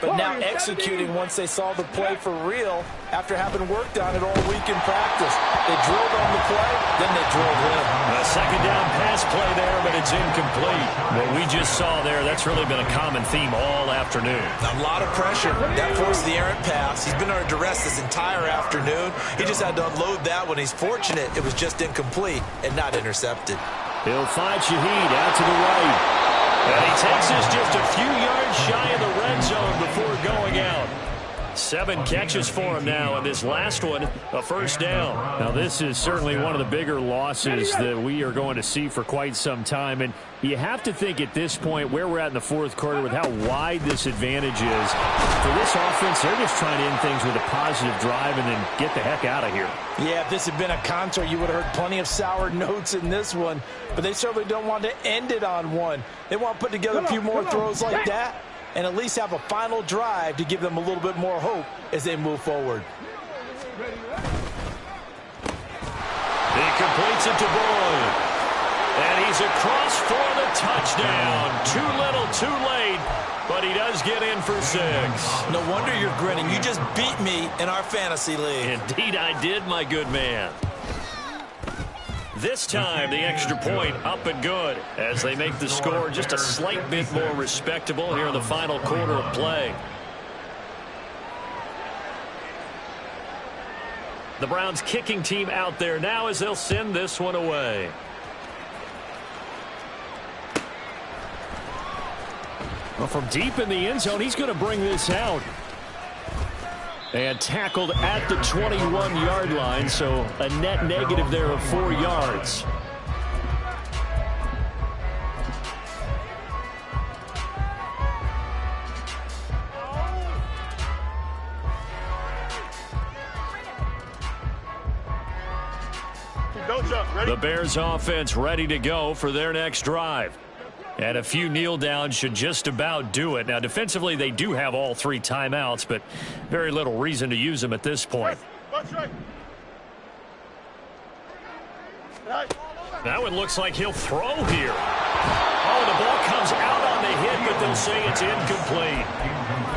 but now executing once they saw the play for real after having worked on it all week in practice. They drilled on the play, then they drilled in. A second down pass play there, but it's incomplete. What we just saw there, that's really been a common theme all afternoon. A lot of pressure. That forced the errant pass. He's been under duress this entire afternoon. He just had to unload that one. He's fortunate it was just incomplete and not intercepted. He'll find Shaheed out to the right. And he takes us just a few yards shy of the red zone before going out. 7 catches for him now, and this last one, a first down. Now, this is certainly one of the bigger losses that we are going to see for quite some time. And you have to think at this point where we're at in the fourth quarter with how wide this advantage is. For this offense, they're just trying to end things with a positive drive and then get the heck out of here. Yeah, if this had been a concert, you would have heard plenty of sour notes in this one. But they certainly don't want to end it on one. They want to put together a few more throws like that and at least have a final drive to give them a little bit more hope as they move forward. He completes it to Boyd. And he's across for the touchdown. Too little, too late, but he does get in for 6. No wonder you're grinning. You just beat me in our fantasy league. Indeed I did, my good man. This time, the extra point up and good as they make the score just a slight bit more respectable here in the final quarter of play. The Browns kicking team out there now as they'll send this one away. Well, from deep in the end zone, he's going to bring this out. And tackled at the 21-yard line, so a net negative there of 4 yards. Don't jump. Ready? The Bears offense ready to go for their next drive. And a few kneel downs should just about do it. Now, defensively, they do have all 3 timeouts, but very little reason to use them at this point. That one looks like he'll throw here. Oh, the ball comes out on the hit, but they'll say it's incomplete.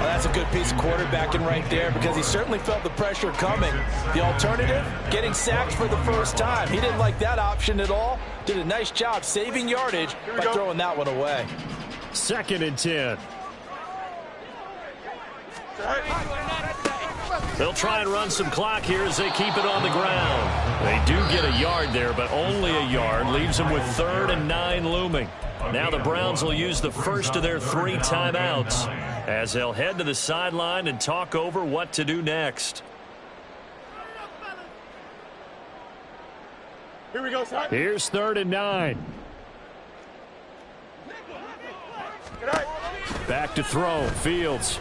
Well, that's a good piece of quarterbacking right there because he certainly felt the pressure coming. The alternative, getting sacked for the first time. He didn't like that option at all. Did a nice job saving yardage by throwing that one away. 2nd and 10. They'll try and run some clock here as they keep it on the ground. They do get a yard there, but only a yard. Leaves them with 3rd and 9 looming. Now the Browns will use the first of their 3 timeouts as they'll head to the sideline and talk over what to do next. Here we go, son. Here's 3rd and 9. Back to throw. Fields.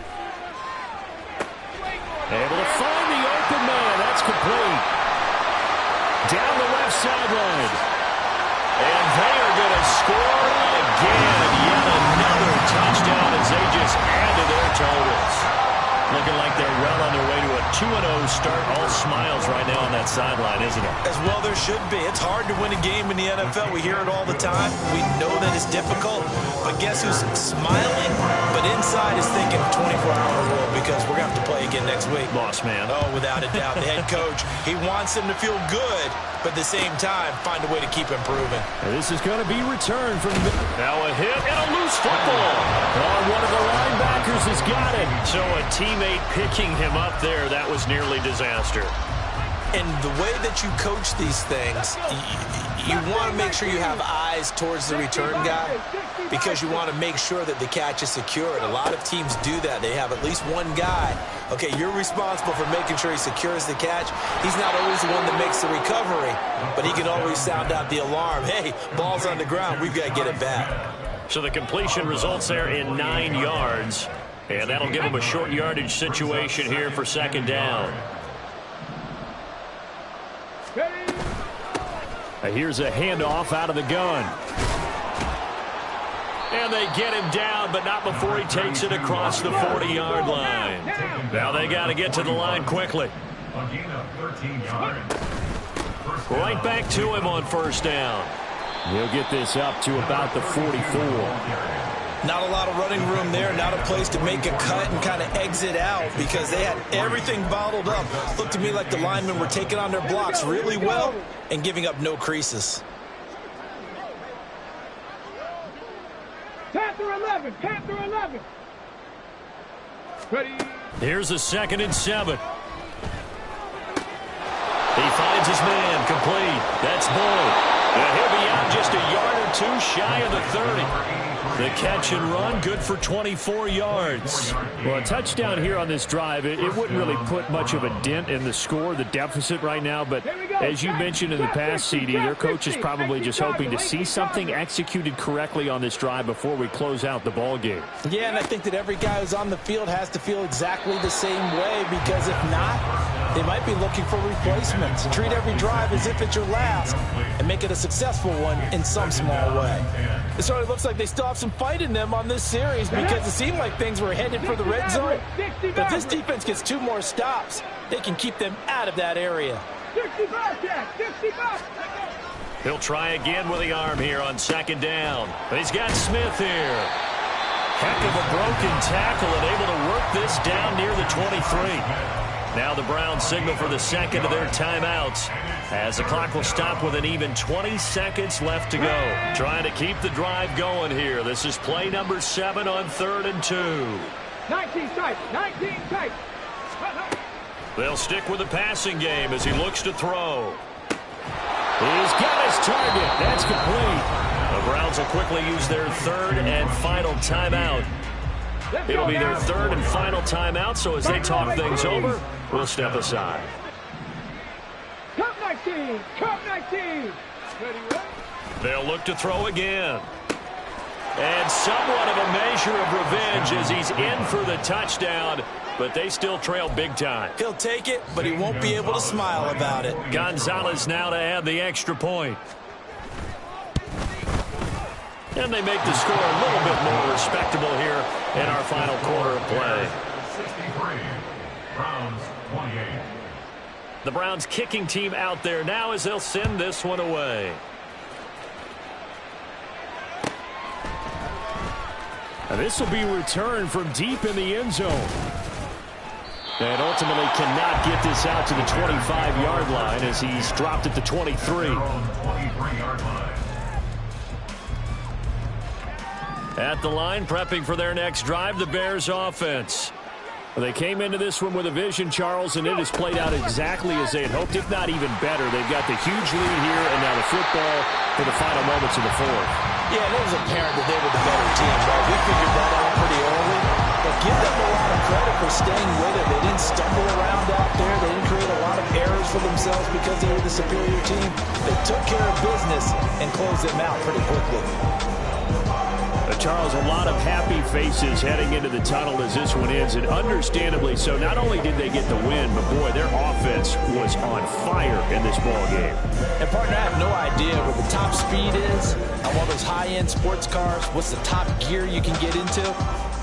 Able to find the open man. That's That's complete. Down the left sideline. And they are going to score again. Yet another touchdown as they just add to their totals. Looking like they're well on their way to a 2-0 start. All smiles right now on that sideline, isn't it? As well there should be. It's hard to win a game in the NFL. We hear it all the time. We know that it's difficult. But guess who's smiling? But inside is thinking 24-hour world because we're going to have to play again next week. Boss man. Oh, without a doubt. The head coach, he wants them to feel good, but at the same time, find a way to keep improving. And this is going to be returned from now a hit and a loose football. Oh, one of the linebackers has got it. So a teammate picking him up there, that was nearly disaster. And the way that you coach these things, you want to make sure you have eyes towards the return guy because you want to make sure that the catch is secured. A lot of teams do that. They have at least one guy. Okay, you're responsible for making sure he secures the catch. He's not always the one that makes the recovery, but he can always sound out the alarm. Hey, ball's on the ground. We've got to get it back. So the completion results there in 9 yards, and that'll give them a short yardage situation here for second down. Here's a handoff out of the gun. And they get him down, but not before he takes it across the 40-yard line. Now they got to get to the line quickly. Right back to him on first down. He'll get this up to about the 44. Not a lot of running room there, not a place to make a cut and kind of exit out because they had everything bottled up. Looked to me like the linemen were taking on their blocks really well and giving up no creases. Panther 11, Panther 11. Ready. Here's a 2nd and 7. He finds his man, complete. That's Boyd. And he'll be out just a yard or two shy of the 30. The catch and run, good for 24 yards. Well, a touchdown here on this drive, it wouldn't really put much of a dent in the score, the deficit right now. But as you mentioned in the past, CD, their coach is probably just hoping to see something executed correctly on this drive before we close out the ball game. Yeah, and I think that every guy who's on the field has to feel exactly the same way because if not, they might be looking for replacements. Treat every drive as if it's your last and make it a successful one in some small way. It certainly looks like they still have some fight in them on this series because it seemed like things were headed for the red zone. But this defense gets 2 more stops. They can keep them out of that area. 65, Jack, 65. He'll try again with the arm here on second down. But he's got Smith here. Heck of a broken tackle and able to work this down near the 23. Now the Browns signal for the second of their timeouts as the clock will stop with an even 20 seconds left to go. Trying to keep the drive going here. This is play number 7 on 3rd and 2. 19 tight, 19 tight. They'll stick with the passing game as he looks to throw. He's got his target. That's complete. The Browns will quickly use their 3rd and final timeout. It'll be their 3rd and final timeout, so as they talk things over, we'll step aside. Cup 19, Cup 19. They'll look to throw again. And somewhat of a measure of revenge as he's in for the touchdown, but they still trail big time. He'll take it, but he won't be able to smile about it. Gonzalez now to add the extra point. And they make the score a little bit more respectable here in our final quarter of play. 63, Browns 28. The Browns kicking team out there now as they'll send this one away. Now this will be returned from deep in the end zone. And ultimately cannot get this out to the 25-yard line as he's dropped at the 23. 23-yard line. At the line, prepping for their next drive, the Bears offense. Well, they came into this one with a vision, Charles, and it has played out exactly as they had hoped, if not even better. They've got the huge lead here, and now the football for the final moments of the 4th. Yeah, it was apparent that they were the better team, but we figured that out pretty early. But give them a lot of credit for staying with it. They didn't stumble around out there. They didn't create a lot of errors for themselves because they were the superior team. They took care of business and closed them out pretty quickly. A Charles, a lot of happy faces heading into the tunnel as this one ends, and understandably so. Not only did they get the win, but, boy, their offense was on fire in this ball game. And, partner, I have no idea what the top speed is on one of those high-end sports cars. What's the top gear you can get into?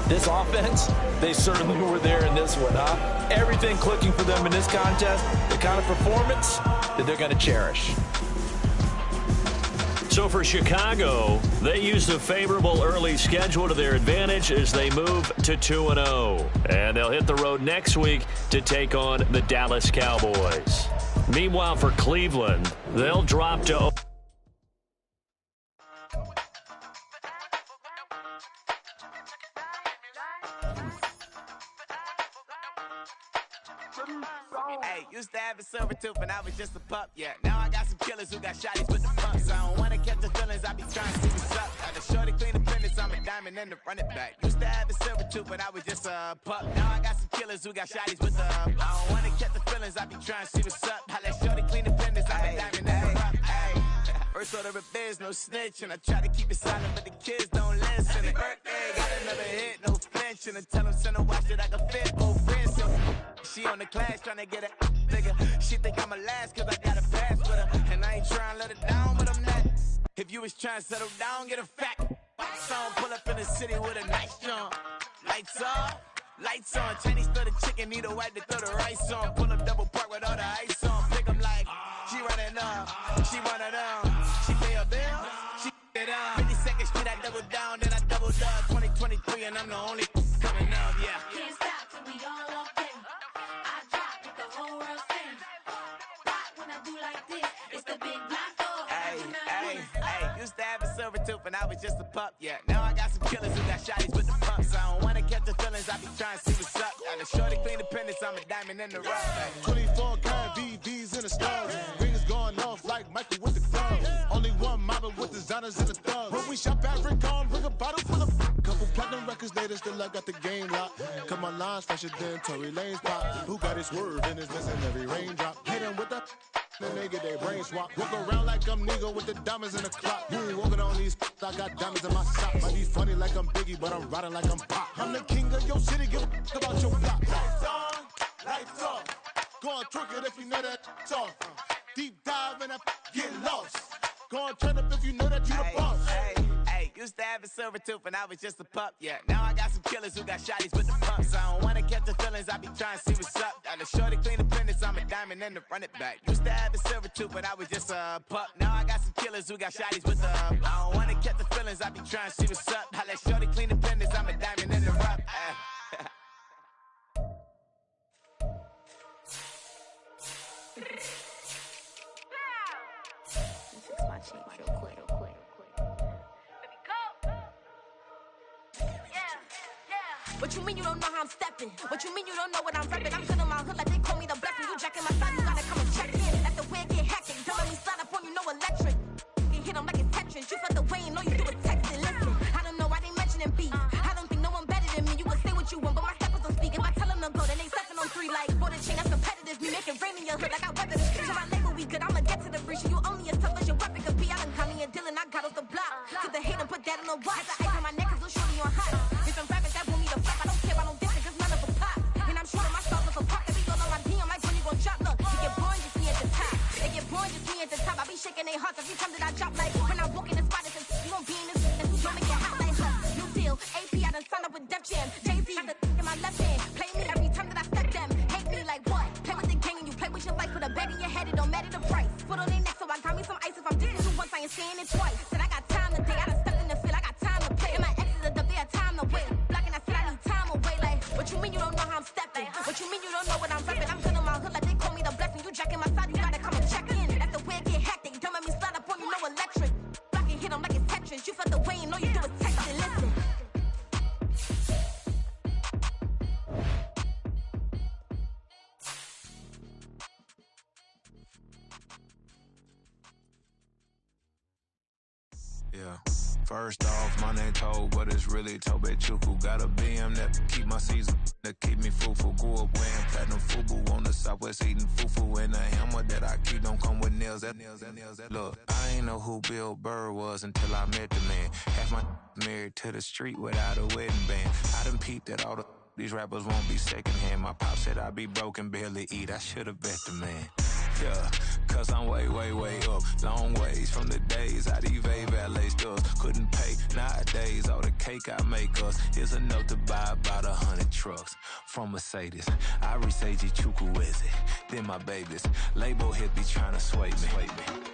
This offense, they certainly were there in this one, huh? Everything clicking for them in this contest, the kind of performance that they're going to cherish. So for Chicago, they used a favorable early schedule to their advantage as they move to 2-0. And they'll hit the road next week to take on the Dallas Cowboys. Meanwhile, for Cleveland, they'll drop to... Hey, used to have a silver tooth and I was just a pup, yeah. Now I got some killers who got shotties with the pumps. I don't wanna catch the feelings, I be trying to see what's up. Got the shorty clean the finish, I'm a diamond and the run it back. Used to have a silver tooth but I was just a pup. Now I got some killers who got shotties with the I don't wanna catch the feelings, I be trying to see what's up. I let shorty clean the finish, I'm a diamond and the rough. First order of biz, no snitch, and I try to keep it silent, but the kids don't listen. And birthday, got another hit, no flinch, and I tell them send a watch that I can fit both wrists. So she on the class trying to get a nigga. She think I'm a last cause I got a pass with her, and I ain't trying to let her down, but I'm not. If you was trying to settle down, get a fact. Song pull up in the city with a nice jump. Lights off, lights on. Chinese throw the chicken, need a wipe to throw the rice on. Pull up double park with all the ice on. Pick 'em like she running up, she running up. She pay her bill, she it up. 52nd Street, I double down, then I double up. 2023, and I'm the only coming up, yeah. Can't stop till we all up in. I drop with the whole world sing. Rock when I do like this, it's the big black door. Hey, used to have a silver tooth and I was just a pup, yeah. Now I got some killers who got shotties with the pumps. I don't wanna catch the feelings, I be trying to see what's up. Got a shorty clean the pennies, I'm a diamond in the rough. 24 karat VVs in the stars. Rings going off like Michael with the club. Only one model with designers in the thugs. When we shop at Rick on, bring a bottle full of couple platinum records later, still I got the game locked. Cut my lines fresher than Tory Lane's pop. Who got his word and is missing every raindrop. Hit him with the then they get their brain swap. Walk around like I'm nigga with the diamonds in the clock. You ain't walking on these I got diamonds in my sock. Might be funny like I'm Biggie, but I'm riding like I'm Pop. I'm the king of your city, give a about your block. Lights on, lights off. Go on, twerk it if you know that off. Deep dive and get lost. Go on, turn up if you know that you the boss. Hey, used to have a silver tooth and I was just a pup, yeah. Now I got some killers who got shotties with the pumps. I don't wanna catch the feelings, I be trying to see what's up. Got a shorty clean the finish, I'm a diamond and the run it back. Used to have a silver tooth but I was just a pup. Now I got some killers who got shotties with the I don't wanna catch the feelings, I be trying to see what's up. I let shorty clean the finish, I'm a diamond in the rough. Fix my cheek real quick. What you mean you don't know how I'm stepping? What you mean you don't know what I'm repping? I'm good on my hood like they call me the blessing. You jacking my side, you gotta come and check in. Let the wind get hectic. Don't let me slide up on you, no electric. You hit them like it's Tetris. You felt the way and know you do a texting. Listen, I don't know why they mentioning beef. I don't think no one better than me. You can say what you want, but my steppers don't speak. If I tell them to go, then they stepping on 3 like for the chain. That's competitive. Me make it rain in your hood like I weather the street. So my label we good. I'ma get to the breach. You only as tough as your weapon could be. I done Connie and Dylan. I got off the block. To the hate and put that on the watch. The ice on my neck is little shorty on hot. If I'm rapping that want me to flop, I don't care. I don't diss it 'cause none of them pop. And I'm shooting my stars with a pop. They be all on my DM like when you gon' drop. Look, they get born just me at the top. They get born just me at the top. I be shaking their hearts every time that I drop. Like when I walk in the spot, it's you won't be in this. And you make it hot like her. New deal. AP, I done signed up with Def Jam. Jay-Z, got the in my left hand. Play me every time that I step them. Hate me like what? Play with the gang and you play with your life. Put a bet in your head, it don't matter the price. Put on their neck, so I got me some ice. If I'm dissing you once, I ain't saying it twice. Said I got time today. I done stepped in the field. I got time to play. And my exes are up, they had time to wait. Blocking, I said I need time away. Like, what you mean you don't know how I'm stepping? What you mean you don't know what I'm repping? I'm good on my hood like they call me the blessing. You jacking my side, you gotta come and check in. Let the wind get hectic. Don't let me slide up on you, no electric. Blocking, hit them like it's Tetris. You felt the way and know you do a texting. Listen. Yeah. First off, my name Toad, but it's really Tobe Chuku. Got a BM that keep my season, that keep me fruitful. Grew up wearing platinum FUBU on the Southwest, eating fufu. And a hammer that I keep don't come with nails. Look, I ain't know who Bill Burr was until I met the man. Half my married to the street without a wedding band. I done peeped that all these rappers won't be secondhand. My pop said I'd be broke and barely eat. I should've bet the man. Yeah, cause I'm way, way, way up. Long ways from the days I these valet stores couldn't pay. Nowadays, all the cake I make us is enough to buy about 100 trucks from Mercedes. I Seiji Chukwueze, then my babies. Label hit be trying to sway me,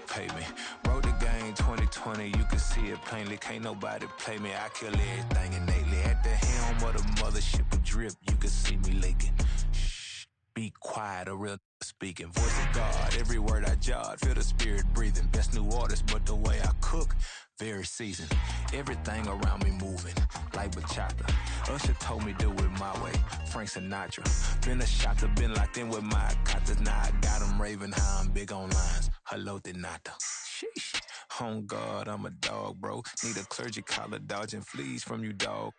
pay me. Wrote the game 2020, you can see it plainly. Can't nobody play me, I kill everything innately. At the helm of the mothership with drip, you can see me leaking. Shh, be quiet, a real speaking. Voice of God, every word I jot, feel the spirit breathing. Best new artist, but the way I cook, very seasoned. Everything around me moving, like bachata. Usher told me do it my way, Frank Sinatra. Been a shotter, been locked in with my katas. Now I got them raving how I'm big on lines. Hello, Denata. Sheesh. On God, I'm a dog, bro. Need a clergy collar, dodging fleas from you, dog.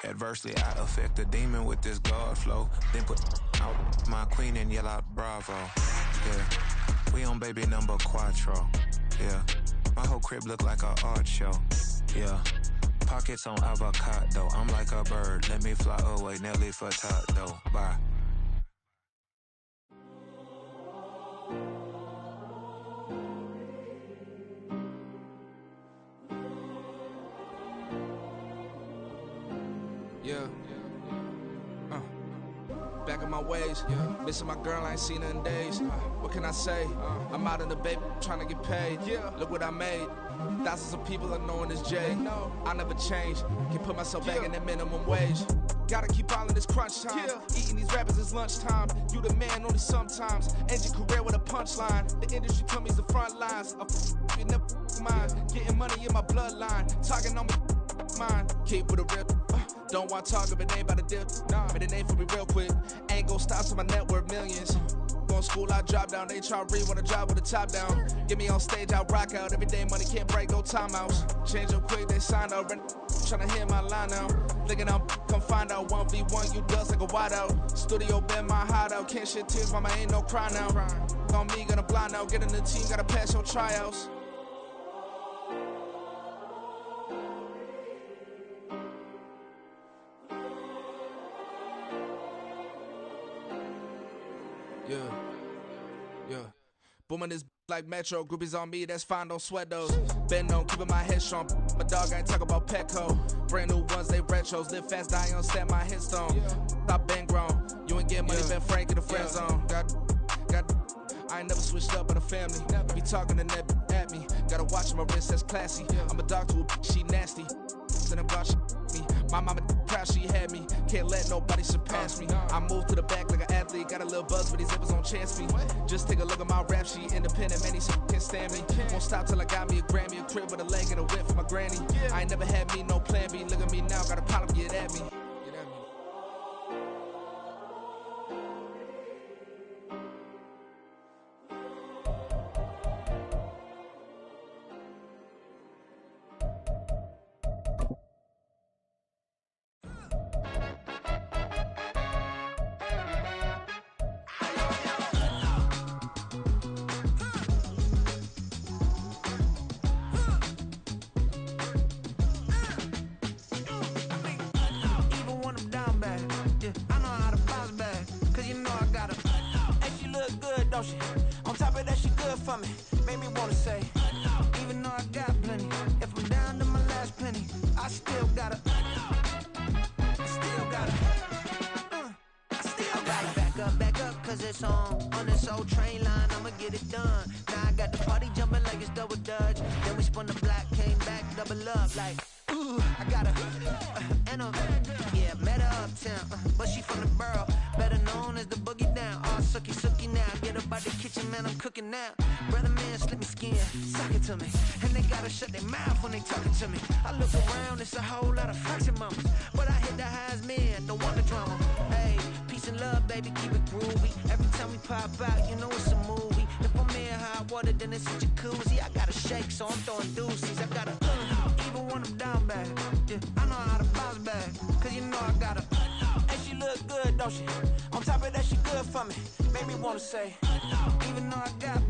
Adversely, I affect a demon with this God flow. Then put out my queen and yell out bravo. Yeah, we on baby number quattro. Yeah, my whole crib look like a art show. Yeah, pockets on avocado. I'm like a bird, let me fly away. Nelly Furtado, bye. Yeah. Back in my ways, missing my girl, I ain't seen her in days. What can I say? I'm out in the baby, trying to get paid. Look what I made. Thousands of people are knowing this Jay. I never change. Can put myself back in that minimum wage. Gotta keep all in this crunch time. Eating these rappers is lunchtime. You the man only sometimes. End your career with a punchline. The industry told me it's the front lines. You never mind. Getting money in my bloodline. Talking on me, mine. Keep with a real. Don't want to talk if it ain't about a dip. Made a name for me real quick. Ain't gon' stop till my net worth millions. Going school, I drop down. They try to read when I drop with the top down. Get me on stage, I rock out. Every day money can't break, no timeouts. Change up quick, they sign up. Tryna hear my line now. Thinking I'm come find out 1v1, you dust like a wideout. Studio been my hideout. Can't shed tears, mama ain't no cry now. On me, gonna blind out. Get in the team, gotta pass your tryouts. Yeah. Booming this like Metro. Groupies on me, that's fine, don't sweat those. Been on, keeping my head strong. My dog ain't talk about Petco. Brand new ones, they retros. Live fast, die on set my headstone. Stop been grown. You ain't get money, been Frank in the friend zone. Got. I ain't never switched up in a family. Be talking to that at me. Gotta watch my wrist, that's classy. I'm a dog to a she nasty. Then I'm God, she me. My mama proud she had me. Can't let nobody surpass me. I move to the back like an athlete. Got a little buzz, but these zippers on chance me. Just take a look at my rap sheet. Independent, man, these can't stand me. Won't stop till I got me a Grammy, a crib with a leg and a whip for my granny. I ain't never had me no plan B. Look at me now, got a problem, get at me. On top of that, she good for me. Made me wanna say, even though I got plenty, if I'm down to my last penny, I still gotta back up, cause it's on this old train line, I'ma get it done. Now I got the party jumping like it's double dutch. Then we spun the block, came back, double up, like, ooh, I got met her uptown, but she from the borough, better known as the boogie down. All sucky now, get up out the kitchen, man, I'm cooking now. Brother man, slip me skin, suck it to me, and they gotta shut their mouth when they talking to me. I look around, it's a whole lot of fraction mamas, but I hit the highs, man, don't want the drama. Hey, peace and love, baby, keep it groovy. Every time we pop out, you know it's a movie. If I'm in hot water, then it's a jacuzzi. I gotta shake, so I'm throwing deuces. I gotta even when I'm down bad. Yeah, I know how to bounce back, cause you know I gotta. And she look good, don't she? On top of that, she good for me. Made me wanna say, even though I got